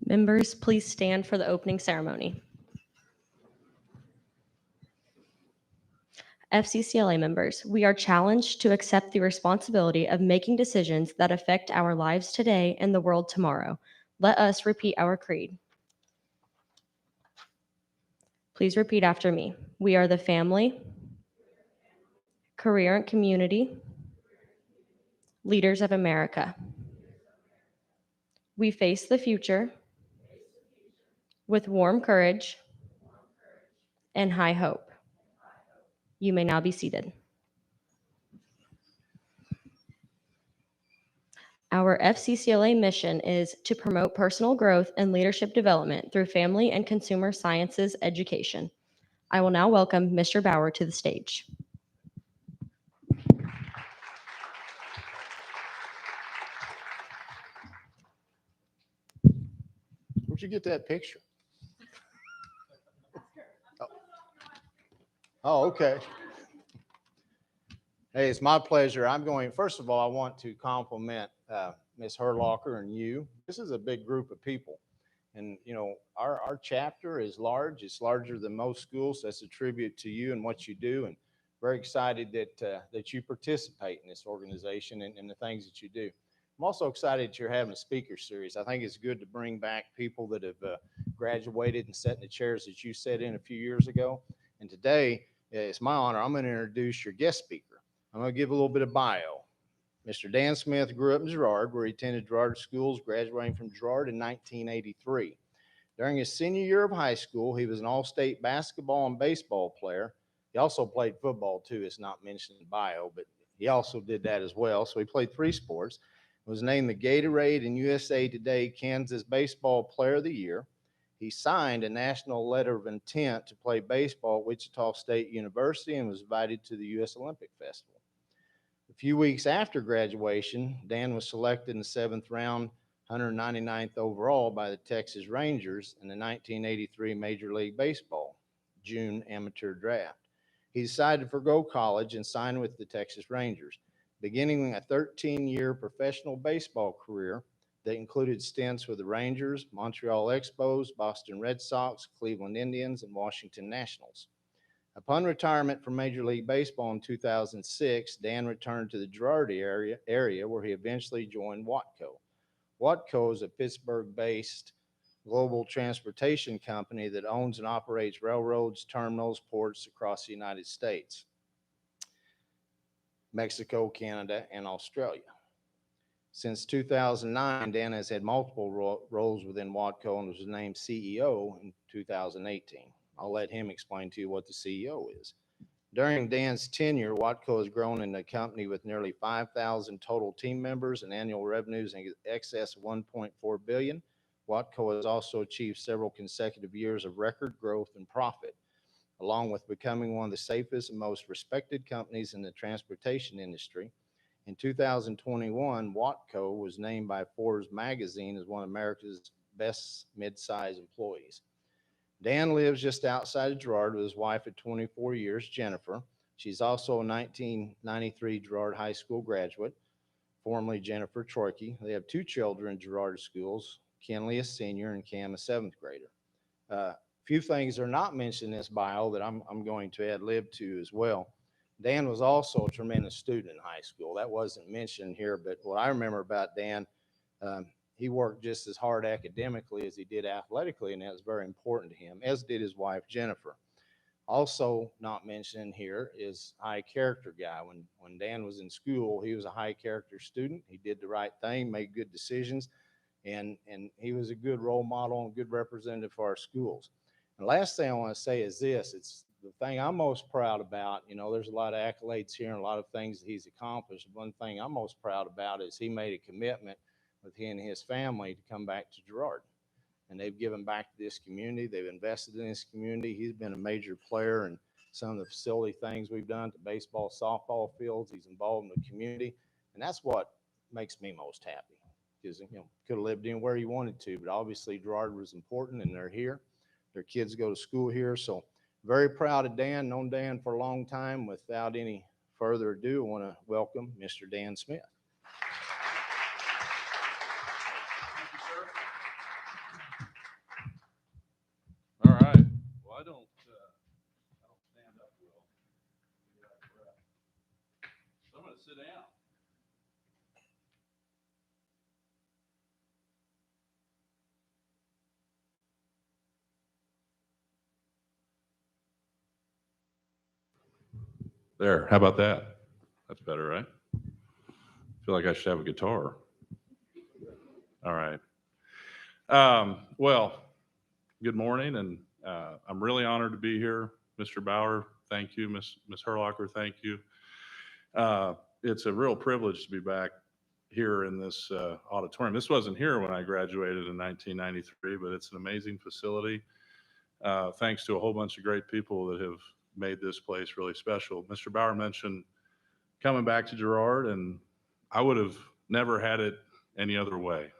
Members, please stand for the opening ceremony. FCCLA members, we are challenged to accept the responsibility of making decisions that affect our lives today and the world tomorrow. Let us repeat our creed. Please repeat after me. We are the family, career and community leaders of America. We face the future with warm courage and high hope. You may now be seated. Our FCCLA mission is to promote personal growth and leadership development through family and consumer sciences education. I will now welcome Mr. Bauer to the stage. Where'd you get that picture? Oh, okay. Hey, it's my pleasure. First of all, I want to compliment Ms. Herlocker and you. This is a big group of people. And, you know, our chapter is large. It's larger than most schools. That's a tribute to you and what you do. And very excited that you participate in this organization and the things that you do. I'm also excited that you're having a speaker series. I think it's good to bring back people that have graduated and sat in the chairs that you sat in a few years ago. And today, it's my honor. I'm going to introduce your guest speaker. I'm going to give a little bit of bio. Mr. Dan Smith grew up in Girard, where he attended Girard schools, graduating from Girard in 1983. During his senior year of high school, he was an all-state basketball and baseball player. He also played football, too. It's not mentioned in bio, but he also did that as well. So he played 3 sports. Was named the Gatorade and USA Today Kansas Baseball Player of the Year. He signed a national letter of intent to play baseball at Wichita State University and was invited to the U.S. Olympic Festival. A few weeks after graduation, Dan was selected in the 7th round, 199th overall by the Texas Rangers in the 1983 Major League Baseball June amateur draft. He decided to forgo college and signed with the Texas Rangers, beginning a 13-year professional baseball career that included stints with the Rangers, Montreal Expos, Boston Red Sox, Cleveland Indians, and Washington Nationals. Upon retirement from Major League Baseball in 2006, Dan returned to the Girard area where he eventually joined Watco. Watco is a Pittsburgh-based global transportation company that owns and operates railroads, terminals, ports across the United States, Mexico, Canada, and Australia. Since 2009, Dan has had multiple roles within Watco and was named CEO in 2018. I'll let him explain to you what the CEO is. During Dan's tenure, Watco has grown into a company with nearly 5,000 total team members and annual revenues in excess of $1.4 billion. Watco has also achieved several consecutive years of record growth and profit, along with becoming one of the safest and most respected companies in the transportation industry. In 2021, Watco was named by Forbes magazine as one of America's best mid-size employees. Dan lives just outside of Girard with his wife of 24 years, Jennifer. She's also a 1993 Girard High School graduate, formerly Jennifer Troike. They have 2 children in Girard schools, Kenley, a senior, and Cam, a 7th grader. Few things are not mentioned in this bio that I'm going to ad lib to as well. Dan was also a tremendous student in high school. That wasn't mentioned here, but what I remember about Dan, he worked just as hard academically as he did athletically, and that was very important to him, as did his wife, Jennifer. Also not mentioned here is high character guy. When Dan was in school, he was a high character student. He did the right thing, made good decisions, and he was a good role model and good representative for our schools. And the last thing I want to say is this. It's the thing I'm most proud about. You know, there's a lot of accolades here and a lot of things that he's accomplished. One thing I'm most proud about is he made a commitment with he and his family to come back to Girard. And they've given back to this community. They've invested in this community. He's been a major player in some of the facility things we've done to baseball, softball fields. He's involved in the community. And that's what makes me most happy. Because, you know, could have lived anywhere you wanted to, but obviously Girard was important and they're here. Their kids go to school here. So very proud of Dan, known Dan for a long time. Without any further ado, I want to welcome Mr. Dan Smith. Thank you, sir. sit down. There, how about that? That's better, right? I feel like I should have a guitar. All right. Well, good morning, and I'm really honored to be here. Mr. Bauer, thank you. Ms. Herlocker, thank you. It's a real privilege to be back here in this auditorium. This wasn't here when I graduated in 1993, but it's an amazing facility. Thanks to a whole bunch of great people that have made this place really special. Mr. Bauer mentioned coming back to Girard, and I would have never had it any other way.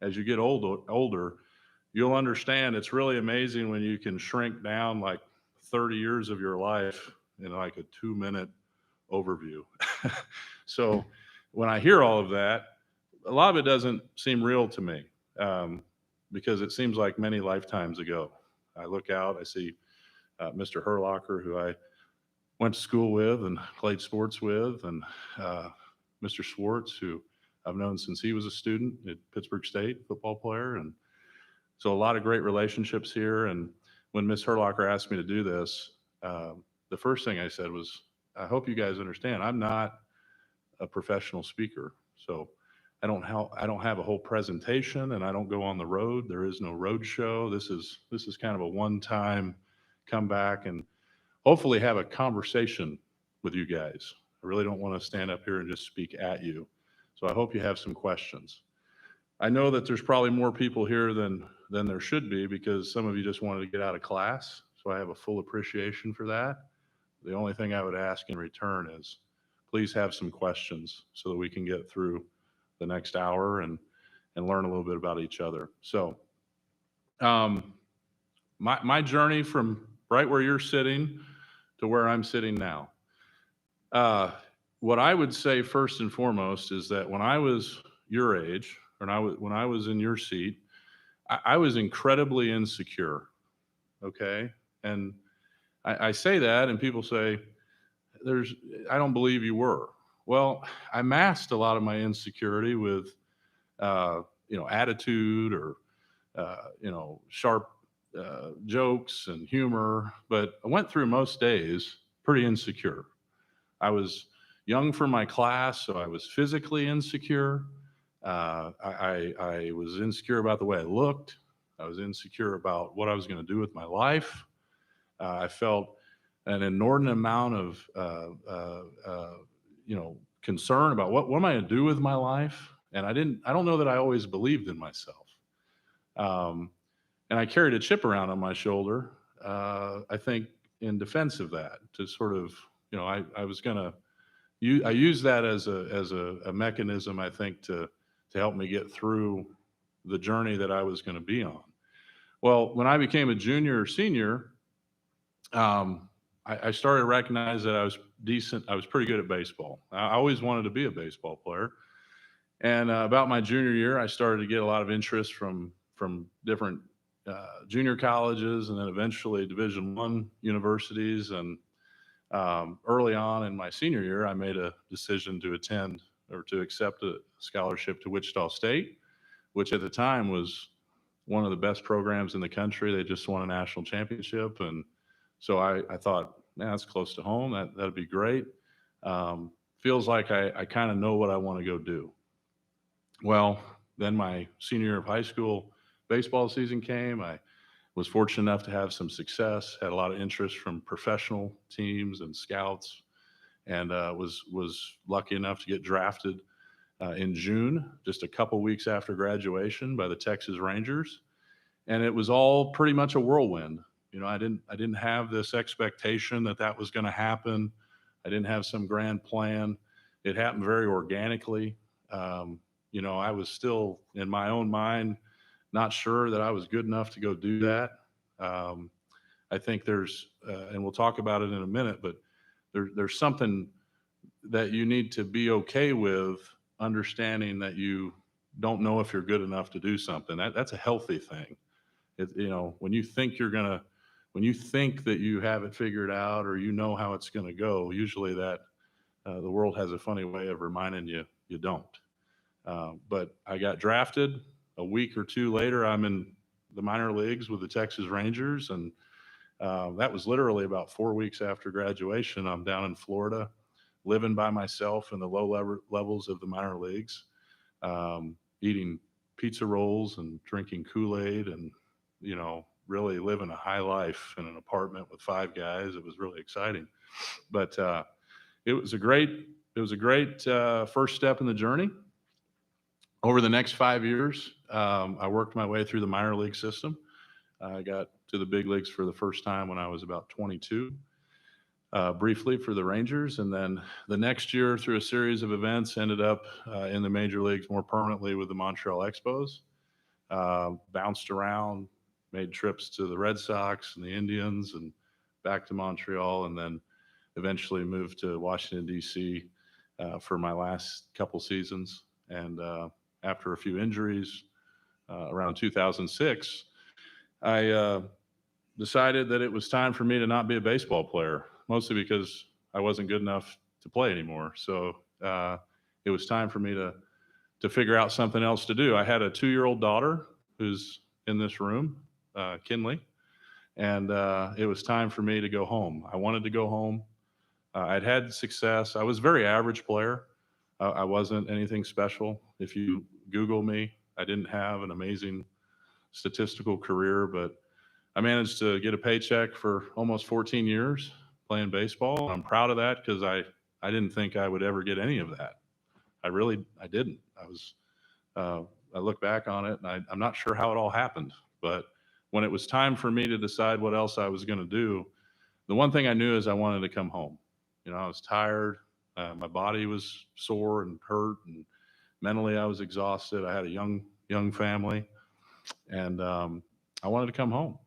As you get older, you'll understand it's really amazing when you can shrink down like 30 years of your life in like a 2-minute overview. So when I hear all of that, a lot of it doesn't seem real to me because it seems like many lifetimes ago. I look out, I see Mr. Herlocker, who I went to school with and played sports with, and Mr. Schwartz, who I've known since he was a student at Pittsburgh State, football player. And so a lot of great relationships here. And when Ms. Herlocker asked me to do this, the first thing I said was, I hope you guys understand, I'm not a professional speaker. So I don't have a whole presentation, and I don't go on the road. There is no road show. This is kind of a one-time come back and hopefully have a conversation with you guys. I really don't want to stand up here and just speak at you. So I hope you have some questions. I know that there's probably more people here than there should be because some of you just wanted to get out of class. So I have a full appreciation for that. The only thing I would ask in return is please have some questions so that we can get through the next hour and learn a little bit about each other. So my journey from right where you're sitting to where I'm sitting now. What I would say first and foremost is that when I was your age, when I was in your seat, I was incredibly insecure. Okay, and I say that, and people say, I don't believe you were. Well, I masked a lot of my insecurity with, attitude or, sharp jokes and humor, but I went through most days pretty insecure. I was young for my class, so I was physically insecure. I was insecure about the way I looked. I was insecure about what I was going to do with my life. I felt an inordinate amount of, concern about what am I going to do with my life? And I don't know that I always believed in myself. And I carried a chip around on my shoulder, I think in defense of that, to sort of, I was going to, I used that as a mechanism, I think, to help me get through the journey that I was going to be on. Well, when I became a junior or senior, I started to recognize that I was decent. I was pretty good at baseball. I always wanted to be a baseball player. And about my junior year, I started to get a lot of interest from different junior colleges and then eventually Division I universities. And early on in my senior year, I made a decision to attend or to accept a scholarship to Wichita State, which at the time was one of the best programs in the country. They just won a national championship. And so I thought, man, that's close to home. That'd be great. Feels like I kind of know what I want to go do. Well, then my senior year of high school baseball season came. I was fortunate enough to have some success, had a lot of interest from professional teams and scouts, and was lucky enough to get drafted in June, just a couple weeks after graduation, by the Texas Rangers. And it was all pretty much a whirlwind. I didn't have this expectation that was going to happen. I didn't have some grand plan. It happened very organically. I was still in my own mind not sure that I was good enough to go do that. I think there's, and we'll talk about it in a minute, but there's something that you need to be okay with, understanding that you don't know if you're good enough to do something. That's a healthy thing. When you think when you think that you have it figured out or how it's going to go, usually The world has a funny way of reminding you you don't. But I got drafted. A week or two later, I'm in the minor leagues with the Texas Rangers, and that was literally about 4 weeks after graduation. I'm down in Florida, living by myself in the low levels of the minor leagues, eating pizza rolls and drinking Kool-Aid, and really living a high life in an apartment with 5 guys. It was really exciting, but it was a great first step in the journey. Over the next 5 years, I worked my way through the minor league system. I got to the big leagues for the first time when I was about 22, briefly for the Rangers. And then the next year, through a series of events, ended up in the major leagues more permanently with the Montreal Expos. Bounced around, made trips to the Red Sox and the Indians and back to Montreal, and then eventually moved to Washington, D.C. For my last couple seasons. And after a few injuries, around 2006, I decided that it was time for me to not be a baseball player, mostly because I wasn't good enough to play anymore. So it was time for me to figure out something else to do. I had a 2-year-old daughter who's in this room, Kinley, and it was time for me to go home. I wanted to go home. I'd had success. I was a very average player. I wasn't anything special. If you Google me, I didn't have an amazing statistical career, but I managed to get a paycheck for almost 14 years playing baseball. I'm proud of that because I didn't think I would ever get any of that. I didn't. I look back on it, and I'm not sure how it all happened, but when it was time for me to decide what else I was going to do, the one thing I knew is I wanted to come home. I was tired. My body was sore and hurt, and mentally I was exhausted. I had a young family, and I wanted to come home.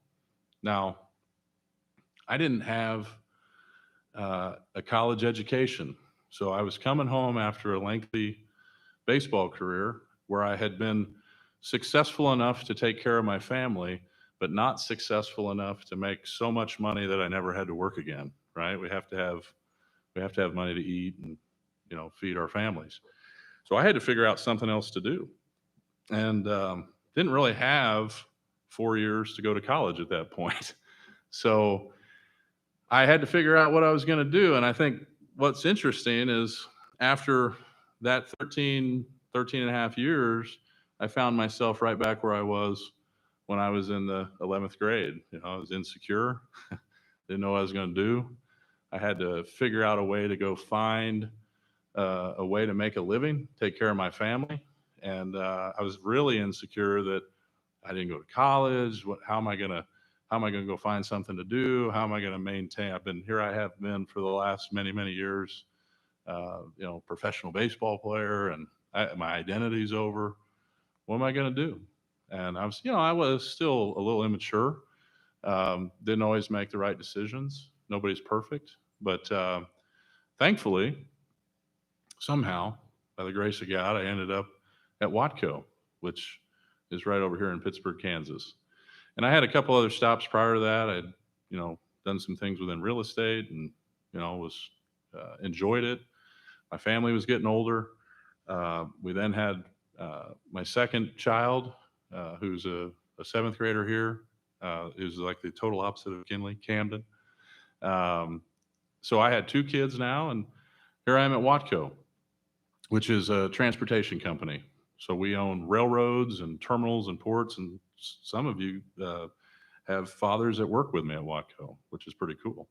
Now, I didn't have a college education, so I was coming home after a lengthy baseball career where I had been successful enough to take care of my family, but not successful enough to make so much money that I never had to work again. Right? We have to have money to eat and feed our families. So I had to figure out something else to do, and didn't really have 4 years to go to college at that point. So I had to figure out what I was going to do. And I think what's interesting is after that 13 and a half years, I found myself right back where I was when I was in the 11th grade. I was insecure, didn't know what I was going to do. I had to figure out a way to go find a way to make a living, take care of my family. And I was really insecure that I didn't go to college. How am I going to go find something to do? How am I going to maintain? I have been for the last many, many years, professional baseball player, and my identity's over. What am I going to do? And I was still a little immature. Didn't always make the right decisions. Nobody's perfect, but thankfully, somehow, by the grace of God, I ended up at Watco, which is right over here in Pittsburgh, Kansas. And I had a couple other stops prior to that. I'd, done some things within real estate, and was enjoyed it. My family was getting older. We then had my second child, who's a 7th grader here, who's like the total opposite of Kinley, Camden. So I had 2 kids now, and here I am at Watco, which is a transportation company. So we own railroads and terminals and ports, and some of you have fathers that work with me at Watco, which is pretty cool.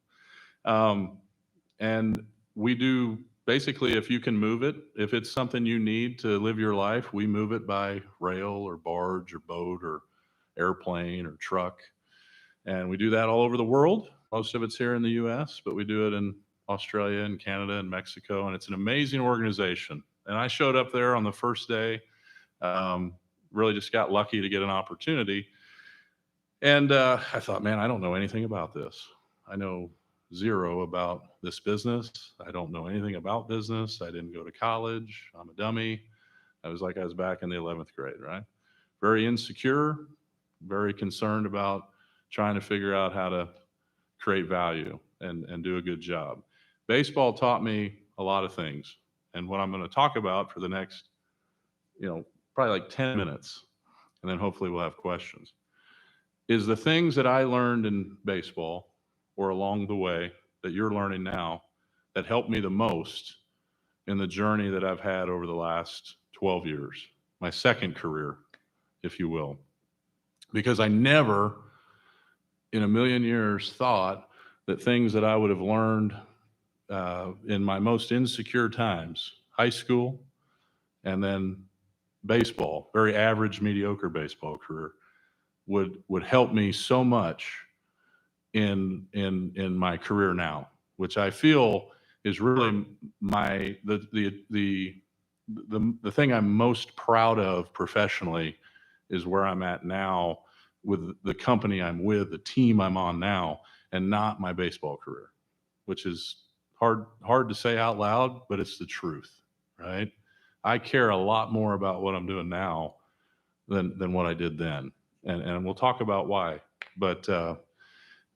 And we do basically, if you can move it, if it's something you need to live your life, we move it by rail or barge or boat or airplane or truck. And we do that all over the world. Most of it's here in the US, but we do it in Australia and Canada and Mexico. And it's an amazing organization. And I showed up there on the first day, really just got lucky to get an opportunity. And I thought, man, I don't know anything about this. I know zero about this business. I don't know anything about business. I didn't go to college. I'm a dummy. I was back in the 11th grade, right? Very insecure, very concerned about trying to figure out how to create value and do a good job. Baseball taught me a lot of things. And what I'm going to talk about for the next, probably like 10 minutes, and then hopefully we'll have questions, is the things that I learned in baseball or along the way that you're learning now that helped me the most in the journey that I've had over the last 12 years, my second career, if you will. Because I never in a million years thought that things that I would have learned in my most insecure times, high school, and then baseball, very average, mediocre baseball career, would help me so much in my career now, which I feel is really the thing I'm most proud of professionally is where I'm at now with the company I'm with, the team I'm on now, and not my baseball career, which is hard to say out loud, but it's the truth, right? I care a lot more about what I'm doing now than what I did then. And we'll talk about why. But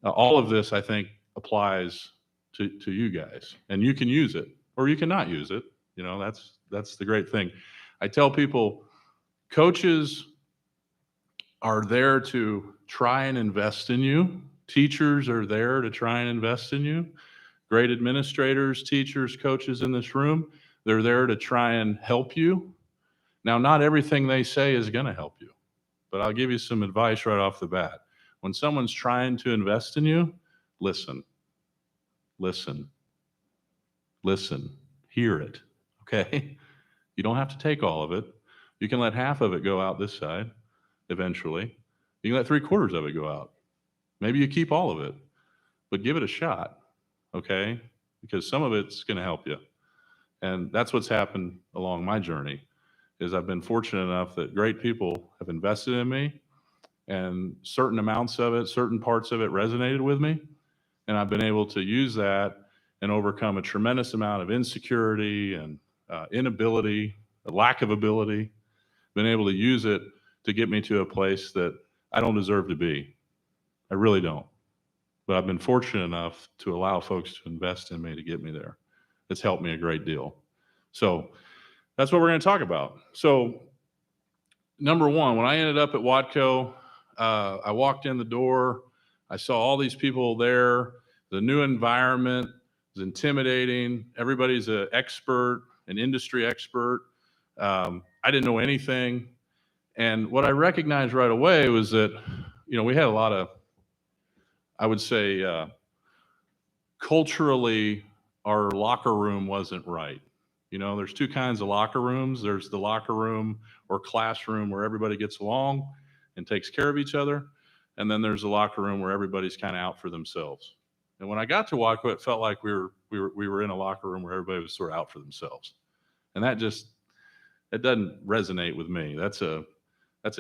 all of this, I think, applies to you guys. And you can use it, or you cannot use it. That's the great thing. I tell people, coaches are there to try and invest in you. Teachers are there to try and invest in you. Great administrators, teachers, coaches in this room, they're there to try and help you. Now, not everything they say is going to help you, but I'll give you some advice right off the bat. When someone's trying to invest in you, listen, hear it, okay? You don't have to take all of it. You can let half of it go out this side eventually. You can let 3/4 of it go out. Maybe you keep all of it, but give it a shot, okay? Because some of it's going to help you. And that's what's happened along my journey, is I've been fortunate enough that great people have invested in me, and certain amounts of it, certain parts of it resonated with me. And I've been able to use that and overcome a tremendous amount of insecurity and inability, a lack of ability, been able to use it to get me to a place that I don't deserve to be. I really don't. But I've been fortunate enough to allow folks to invest in me to get me there. It's helped me a great deal. So that's what we're going to talk about. So number one, when I ended up at Watco, I walked in the door. I saw all these people there. The new environment is intimidating. Everybody's an expert, an industry expert. I didn't know anything. And what I recognized right away was that, we had a lot of, I would say, culturally, our locker room wasn't right. There's two kinds of locker rooms. There's the locker room or classroom where everybody gets along and takes care of each other. And then there's a locker room where everybody's kind of out for themselves. And when I got to Watco, it felt like we were in a locker room where everybody was sort of out for themselves. And that doesn't resonate with me. That's a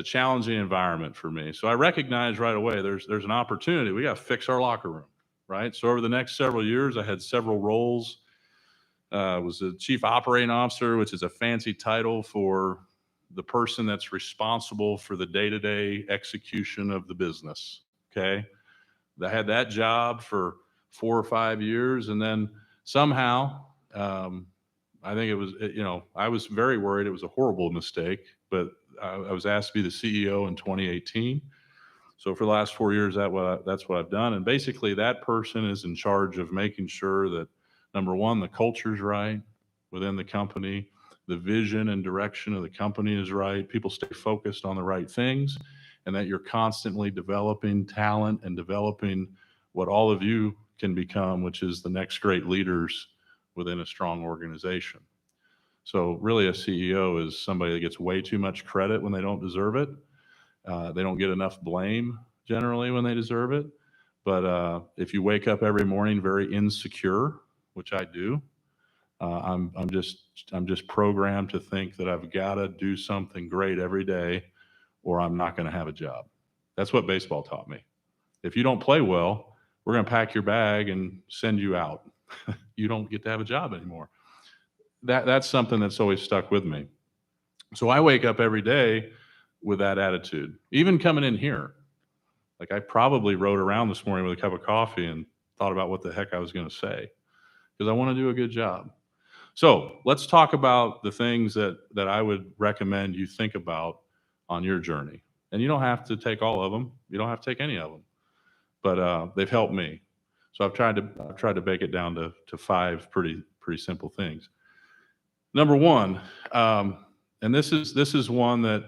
challenging environment for me. So I recognized right away there's an opportunity. We got to fix our locker room, right? So over the next several years, I had several roles. Was the chief operating officer, which is a fancy title for the person that's responsible for the day-to-day execution of the business, okay? I had that job for 4 or 5 years, and then somehow, I think it was, I was very worried it was a horrible mistake, but I was asked to be the CEO in 2018. So for the last 4 years, that's what I've done. And basically that person is in charge of making sure that, number one, the culture's right within the company, the vision and direction of the company is right, people stay focused on the right things, and that you're constantly developing talent and developing what all of you can become, which is the next great leaders within a strong organization. So really a CEO is somebody that gets way too much credit when they don't deserve it. They don't get enough blame generally when they deserve it. But if you wake up every morning very insecure, which I do, I'm just programmed to think that I've got to do something great every day or I'm not going to have a job. That's what baseball taught me. If you don't play well, we're going to pack your bag and send you out. You don't get to have a job anymore. That's something that's always stuck with me. So I wake up every day with that attitude. Even coming in here, like I probably rode around this morning with a cup of coffee and thought about what the heck I was going to say, because I want to do a good job. So let's talk about the things that I would recommend you think about on your journey. And you don't have to take all of them. You don't have to take any of them, but they've helped me. So I've tried to break it down to 5 pretty simple things. Number one, and this is one that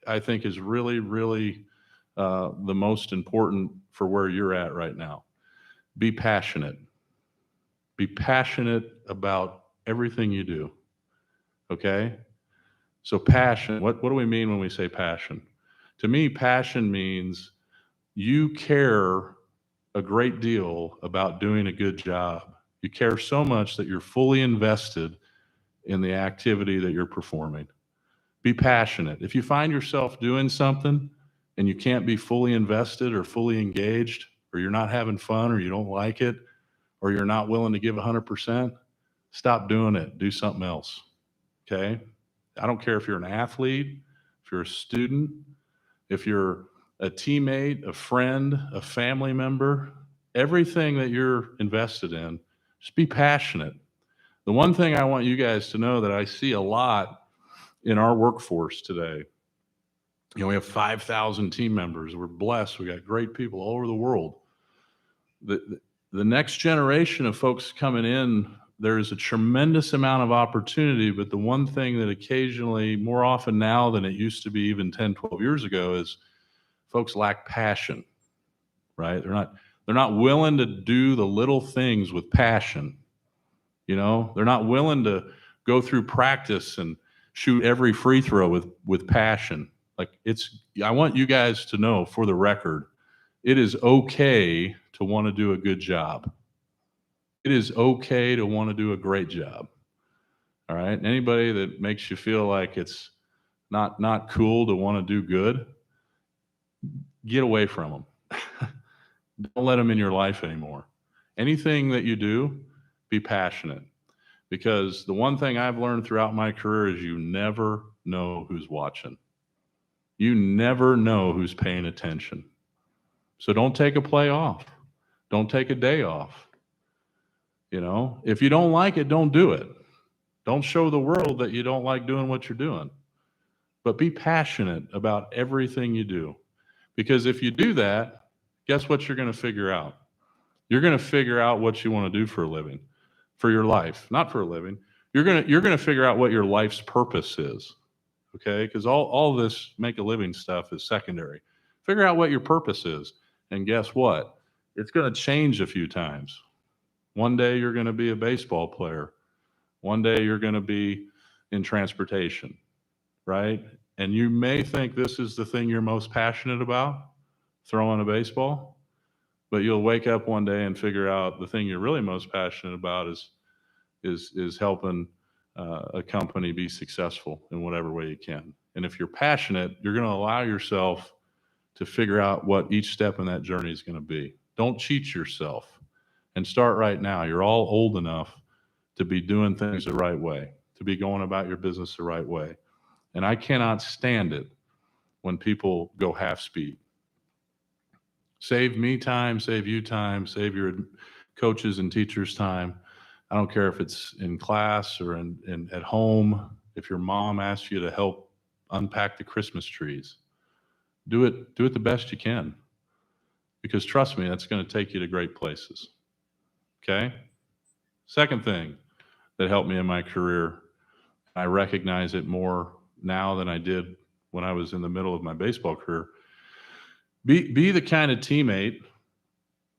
I think is really the most important for where you're at right now. Be passionate. Be passionate about everything you do. Okay? So passion, what do we mean when we say passion? To me, passion means you care a great deal about doing a good job. You care so much that you're fully invested in the activity that you're performing. Be passionate. If you find yourself doing something and you can't be fully invested or fully engaged, or you're not having fun, or you don't like it, or you're not willing to give 100%, stop doing it. Do something else. Okay? I don't care if you're an athlete, if you're a student, if you're a teammate, a friend, a family member, everything that you're invested in, just be passionate. The one thing I want you guys to know that I see a lot in our workforce today, we have 5,000 team members. We're blessed. We got great people all over the world. The next generation of folks coming in, there's a tremendous amount of opportunity, but the one thing that occasionally, more often now than it used to be even 10, 12 years ago, is folks lack passion, right? They're not willing to do the little things with passion. They're not willing to go through practice and shoot every free throw with passion. I want you guys to know, for the record, it is okay to want to do a good job. It is okay to want to do a great job. All right. Anybody that makes you feel like it's not cool to want to do good, get away from them. Don't let them in your life anymore. Anything that you do, be passionate. Because the one thing I've learned throughout my career is you never know who's watching. You never know who's paying attention. So don't take a play off. Don't take a day off. If you don't like it, don't do it. Don't show the world that you don't like doing what you're doing. But be passionate about everything you do. Because if you do that, guess what you're going to figure out? You're going to figure out what you want to do for a living, for your life, not for a living. You're going to figure out what your life's purpose is. Okay? Because all this make a living stuff is secondary. Figure out what your purpose is. And guess what? It's going to change a few times. One day you're going to be a baseball player. One day you're going to be in transportation, right? And you may think this is the thing you're most passionate about, throwing a baseball, but you'll wake up one day and figure out the thing you're really most passionate about is helping a company be successful in whatever way you can. And if you're passionate, you're going to allow yourself to figure out what each step in that journey is going to be. Don't cheat yourself, and start right now. You're all old enough to be doing things the right way, to be going about your business the right way. And I cannot stand it when people go half speed. Save me time, save you time, save your coaches and teachers time. I don't care if it's in class or in at home. If your mom asks you to help unpack the Christmas trees, do it the best you can. Because trust me, that's going to take you to great places. Okay? Second thing that helped me in my career, I recognize it more now than I did when I was in the middle of my baseball career. Be the kind of teammate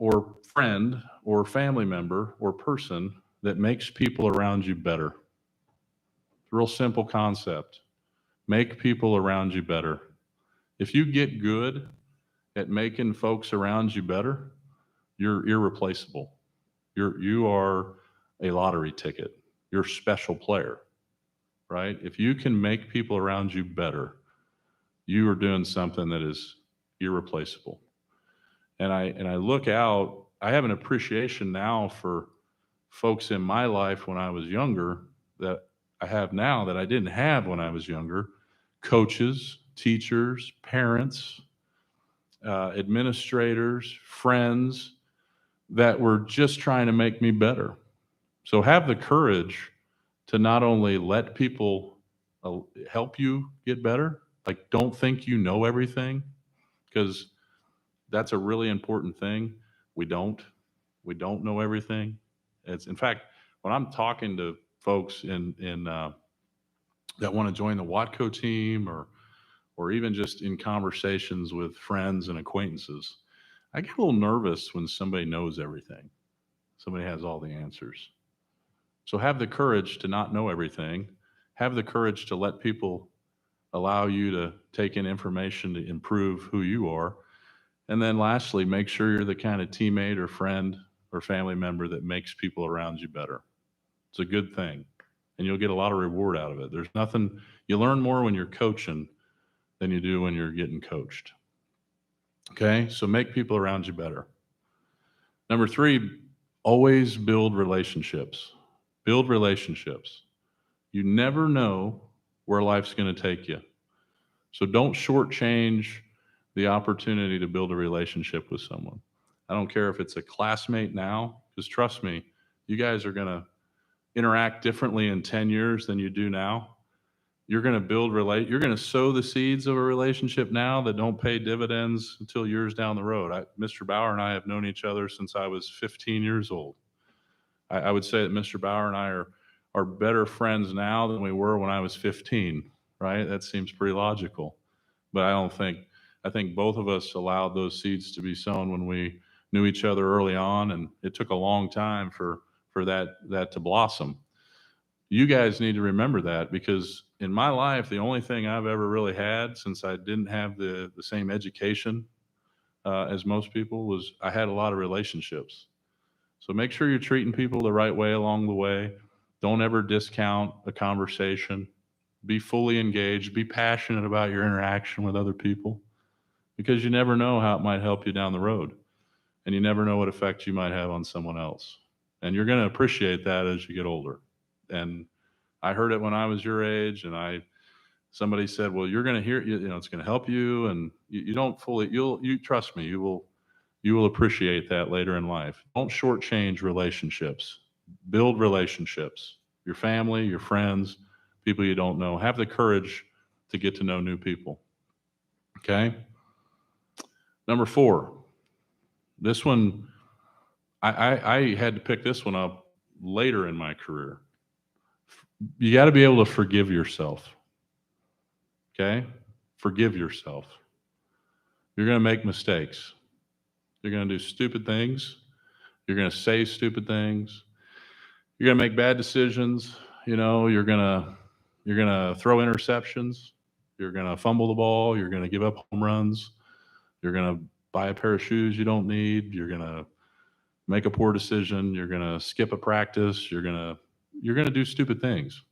or friend or family member or person that makes people around you better. It's a real simple concept. Make people around you better. If you get good at making folks around you better, you're irreplaceable. You are a lottery ticket. You're a special player, right? If you can make people around you better, you are doing something that is irreplaceable. And I look out, I have an appreciation now for folks in my life when I was younger that I have now that I didn't have when I was younger. Coaches, teachers, parents, administrators, friends that were just trying to make me better. So have the courage to not only let people help you get better, like don't think you know everything, because that's a really important thing. We don't know everything. It's, in fact, when I'm talking to folks that want to join the Watco team, or even just in conversations with friends and acquaintances, I get a little nervous when somebody knows everything. Somebody has all the answers. So have the courage to not know everything. Have the courage to let people allow you to take in information to improve who you are. And then lastly, make sure you're the kind of teammate or friend or family member that makes people around you better. It's a good thing, and you'll get a lot of reward out of it. There's nothing, you learn more when you're coaching than you do when you're getting coached. Okay, so make people around you better. Number 3, always build relationships. Build relationships. You never know where life's going to take you. So don't shortchange the opportunity to build a relationship with someone. I don't care if it's a classmate now, because trust me, you guys are going to interact differently in 10 years than you do now. You're going to you're going to sow the seeds of a relationship now that don't pay dividends until years down the road. Mr. Bauer and I have known each other since I was 15 years old. I would say that Mr. Bauer and I are better friends now than we were when I was 15, right? That seems pretty logical. But I think both of us allowed those seeds to be sown when we knew each other early on, and it took a long time for that to blossom. You guys need to remember that, because in my life, the only thing I've ever really had, since I didn't have the same education as most people, was I had a lot of relationships. So make sure you're treating people the right way along the way. Don't ever discount a conversation. Be fully engaged. Be passionate about your interaction with other people, because you never know how it might help you down the road, and you never know what effect you might have on someone else. And you're going to appreciate that as you get older. And I heard it when I was your age, and somebody said, well, you're going to hear, it's going to help you. And you don't fully, you trust me, you will appreciate that later in life. Don't shortchange relationships. Build relationships. Your family, your friends, people you don't know. Have the courage to get to know new people. Okay? Number 4, this one, I had to pick this one up later in my career. You got to be able to forgive yourself. Okay? Forgive yourself. You're going to make mistakes. You're going to do stupid things. You're going to say stupid things. You're going to make bad decisions. You're going to throw interceptions. You're going to fumble the ball. You're going to give up home runs. You're going to buy a pair of shoes you don't need. You're going to make a poor decision. You're going to skip a practice. You're going to do stupid things.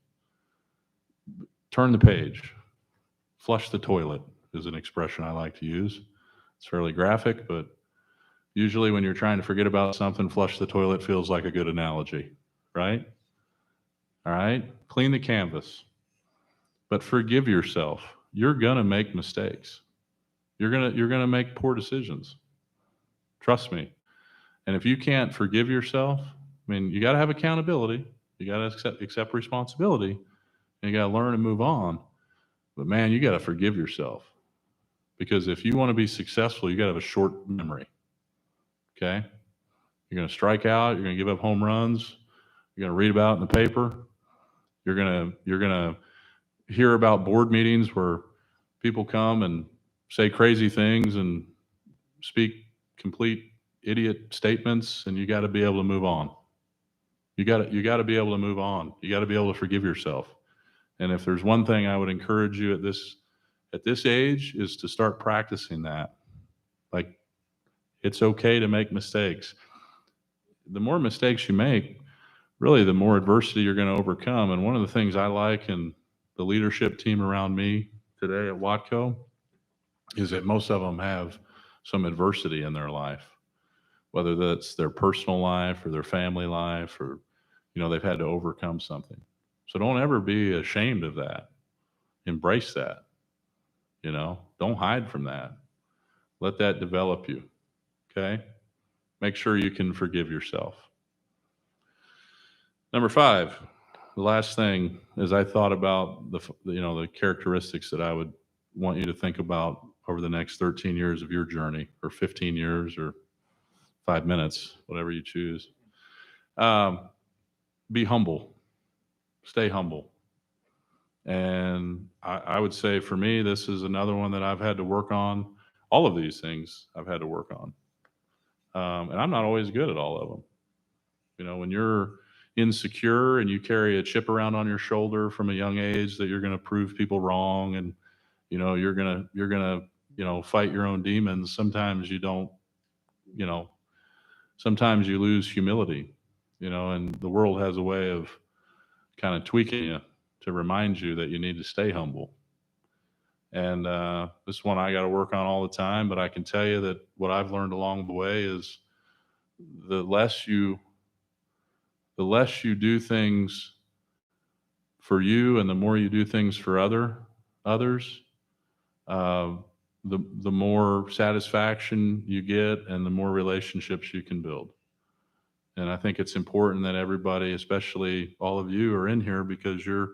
Turn the page. Flush the toilet is an expression I like to use. It's fairly graphic, but usually when you're trying to forget about something, flush the toilet feels like a good analogy, right? All right? Clean the canvas, but forgive yourself. You're going to make mistakes. You're going to make poor decisions. Trust me. And if you can't forgive yourself, you got to have accountability. You got to accept responsibility, and you got to learn and move on. But man, you got to forgive yourself, because if you want to be successful, you got to have a short memory. Okay? You're going to strike out. You're going to give up home runs. You're going to read about it in the paper. You're going to hear about board meetings where people come and say crazy things and speak complete idiot statements, and you got to be able to move on. You got to be able to move on. You got to be able to forgive yourself. And if there's one thing I would encourage you at this age, is to start practicing that. Like, it's okay to make mistakes. The more mistakes you make, really, the more adversity you're going to overcome. And one of the things I like in the leadership team around me today at Watco is that most of them have some adversity in their life, whether that's their personal life or their family life, or, they've had to overcome something. So don't ever be ashamed of that. Embrace that. Don't hide from that. Let that develop you. Okay? Make sure you can forgive yourself. Number 5, the last thing is I thought about the characteristics that I would want you to think about over the next 13 years of your journey, or 15 years, or 5 minutes, whatever you choose. Be humble, stay humble. And I would say for me, this is another one that I've had to work on. All of these things I've had to work on. And I'm not always good at all of them. When you're insecure and you carry a chip around on your shoulder from a young age that you're going to prove people wrong, and you're going to fight your own demons, sometimes you don't, sometimes you lose humility, and the world has a way of kind of tweaking you to remind you that you need to stay humble. And this one I got to work on all the time, but I can tell you that what I've learned along the way is the less you do things for you and the more you do things for others, the more satisfaction you get and the more relationships you can build. And I think it's important that everybody, especially all of you, are in here because you're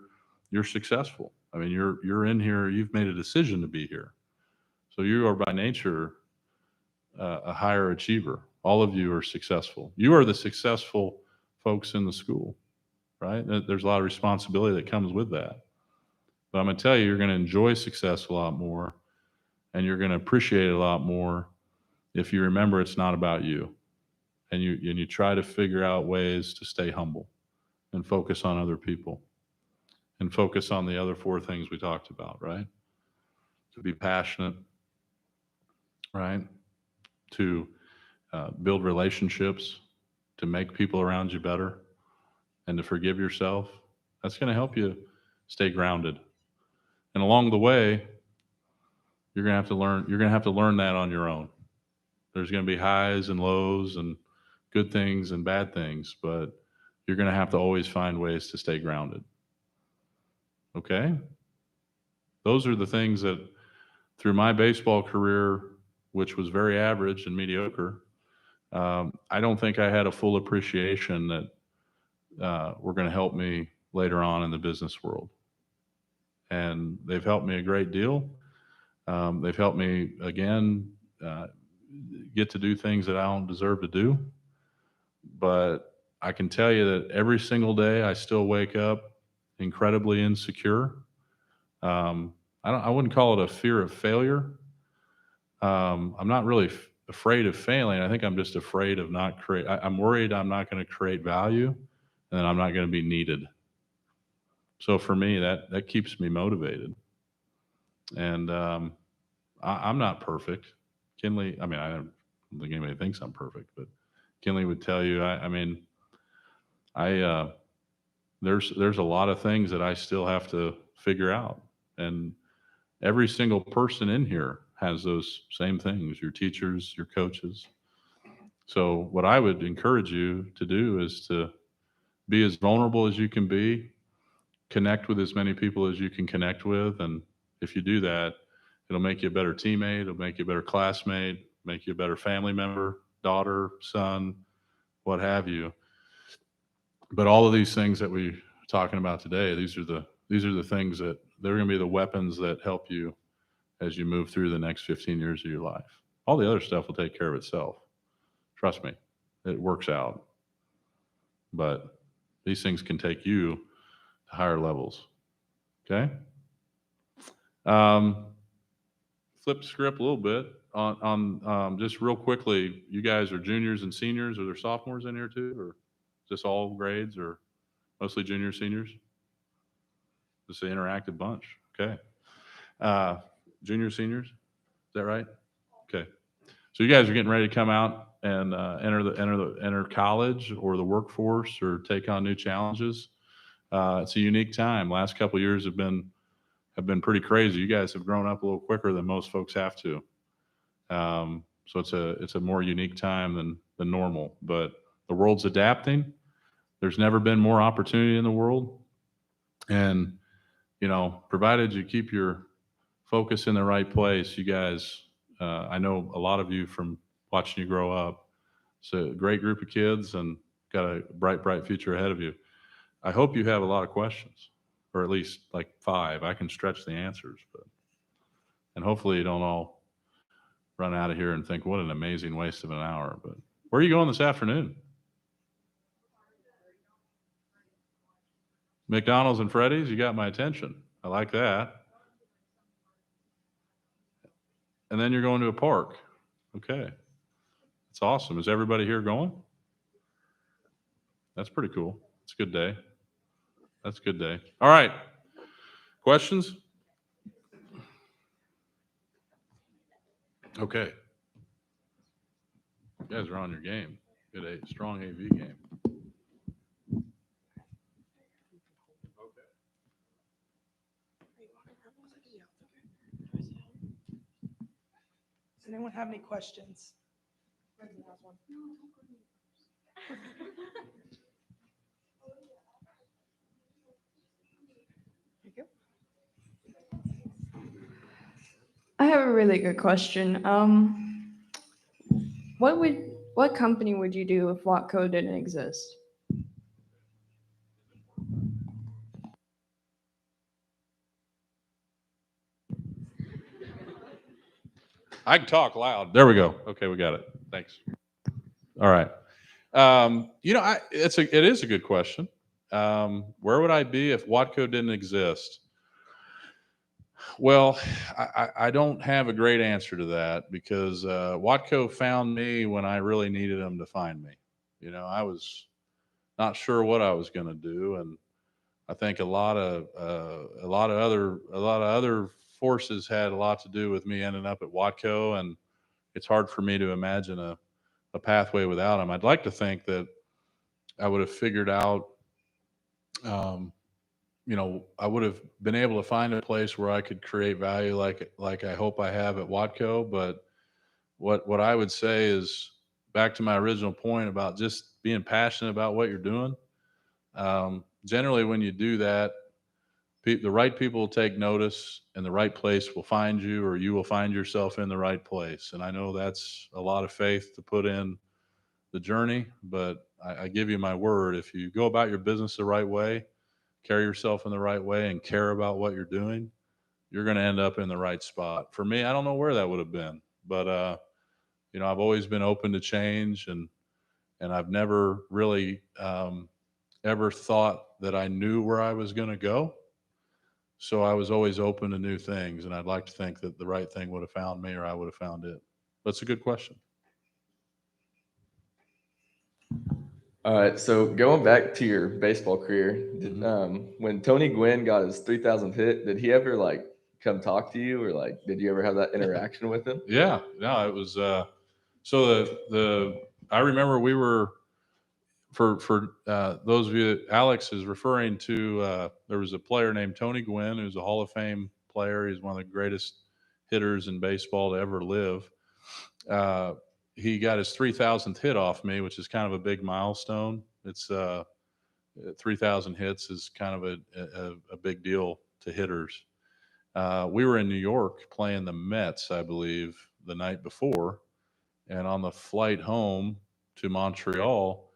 successful. I mean, you're in here, you've made a decision to be here. So you are by nature a higher achiever. All of you are successful. You are the successful folks in the school, right? There's a lot of responsibility that comes with that. But I'm going to tell you, you're going to enjoy success a lot more, and you're going to appreciate it a lot more if you remember it's not about you. And you try to figure out ways to stay humble and focus on other people and focus on the other 4 things we talked about, right? To be passionate, right? To build relationships, to make people around you better, and to forgive yourself. That's going to help you stay grounded. And along the way, you're going to have to learn that on your own. There's going to be highs and lows and good things and bad things, but you're going to have to always find ways to stay grounded. Okay? Those are the things that through my baseball career, which was very average and mediocre, I don't think I had a full appreciation that were going to help me later on in the business world. And they've helped me a great deal. They've helped me, again, get to do things that I don't deserve to do. But I can tell you that every single day I still wake up incredibly insecure. I wouldn't call it a fear of failure. I'm not really afraid of failing. I think I'm just afraid of I'm worried I'm not going to create value, and then I'm not going to be needed. So for me, that keeps me motivated. And I'm not perfect. Kinley, I don't think anybody thinks I'm perfect, but Kinley would tell you, there's a lot of things that I still have to figure out. And every single person in here has those same things, your teachers, your coaches. So what I would encourage you to do is to be as vulnerable as you can be, connect with as many people as you can connect with. And if you do that, it'll make you a better teammate, it'll make you a better classmate, make you a better family member, daughter, son, what have you. But all of these things that we're talking about today, these are the things that they're going to be the weapons that help you as you move through the next 15 years of your life. All the other stuff will take care of itself. Trust me, it works out. But these things can take you to higher levels. Okay? Flip the script a little bit on just real quickly. You guys are juniors and seniors. Are there sophomores in here too, or just all grades, or mostly juniors, seniors? Just an interactive bunch. Okay. Juniors, seniors, is that right? Okay. So you guys are getting ready to come out and enter college or the workforce or take on new challenges. It's a unique time. Last couple of years have been pretty crazy. You guys have grown up a little quicker than most folks have to. So it's a more unique time than normal. But the world's adapting. There's never been more opportunity in the world. And, provided you keep your focus in the right place, you guys, I know a lot of you from watching you grow up. It's a great group of kids and got a bright, bright future ahead of you. I hope you have a lot of questions, or at least like 5. I can stretch the answers, and hopefully you don't all run out of here and think, what an amazing waste of an hour. But where are you going this afternoon? McDonald's and Freddy's? You got my attention. I like that. And then you're going to a park. Okay. That's awesome. Is everybody here going? That's pretty cool. It's a good day. That's a good day. All right. Questions? Okay. You guys are on your game. Good, a strong AV game. Does anyone have any questions? I have a really good question. What company would you do if Watco didn't exist? I can talk loud. There we go. Okay, we got it. Thanks. All right. It is a good question. Where would I be if Watco didn't exist? Well, I don't have a great answer to that because Watco found me when I really needed them to find me. I was not sure what I was going to do, and I think a lot of other forces had a lot to do with me ending up at Watco, and it's hard for me to imagine a pathway without them. I'd like to think that I would have figured out, I would have been able to find a place where I could create value like I hope I have at Watco. But what I would say is back to my original point about just being passionate about what you're doing. Generally, when you do that, the right people will take notice and the right place will find you, or you will find yourself in the right place. And I know that's a lot of faith to put in the journey, but I give you my word, if you go about your business the right way, carry yourself in the right way, and care about what you're doing, you're going to end up in the right spot. For me, I don't know where that would have been, but I've always been open to change, and I've never really ever thought that I knew where I was going to go. So I was always open to new things, and I'd like to think that the right thing would have found me, or I would have found it. That's a good question. All right, so going back to your baseball career, when Tony Gwynn got his 3,000th hit, did he ever come talk to you, or did you ever have that interaction with him? Yeah, no, it was so I remember we were for those of you that Alex is referring to, there was a player named Tony Gwynn who's a Hall of Fame player. He's one of the greatest hitters in baseball to ever live. He got his 3,000th hit off me, which is kind of a big milestone. It's 3,000 hits is kind of a big deal to hitters. We were in New York playing the Mets, I believe, the night before, and on the flight home to Montreal,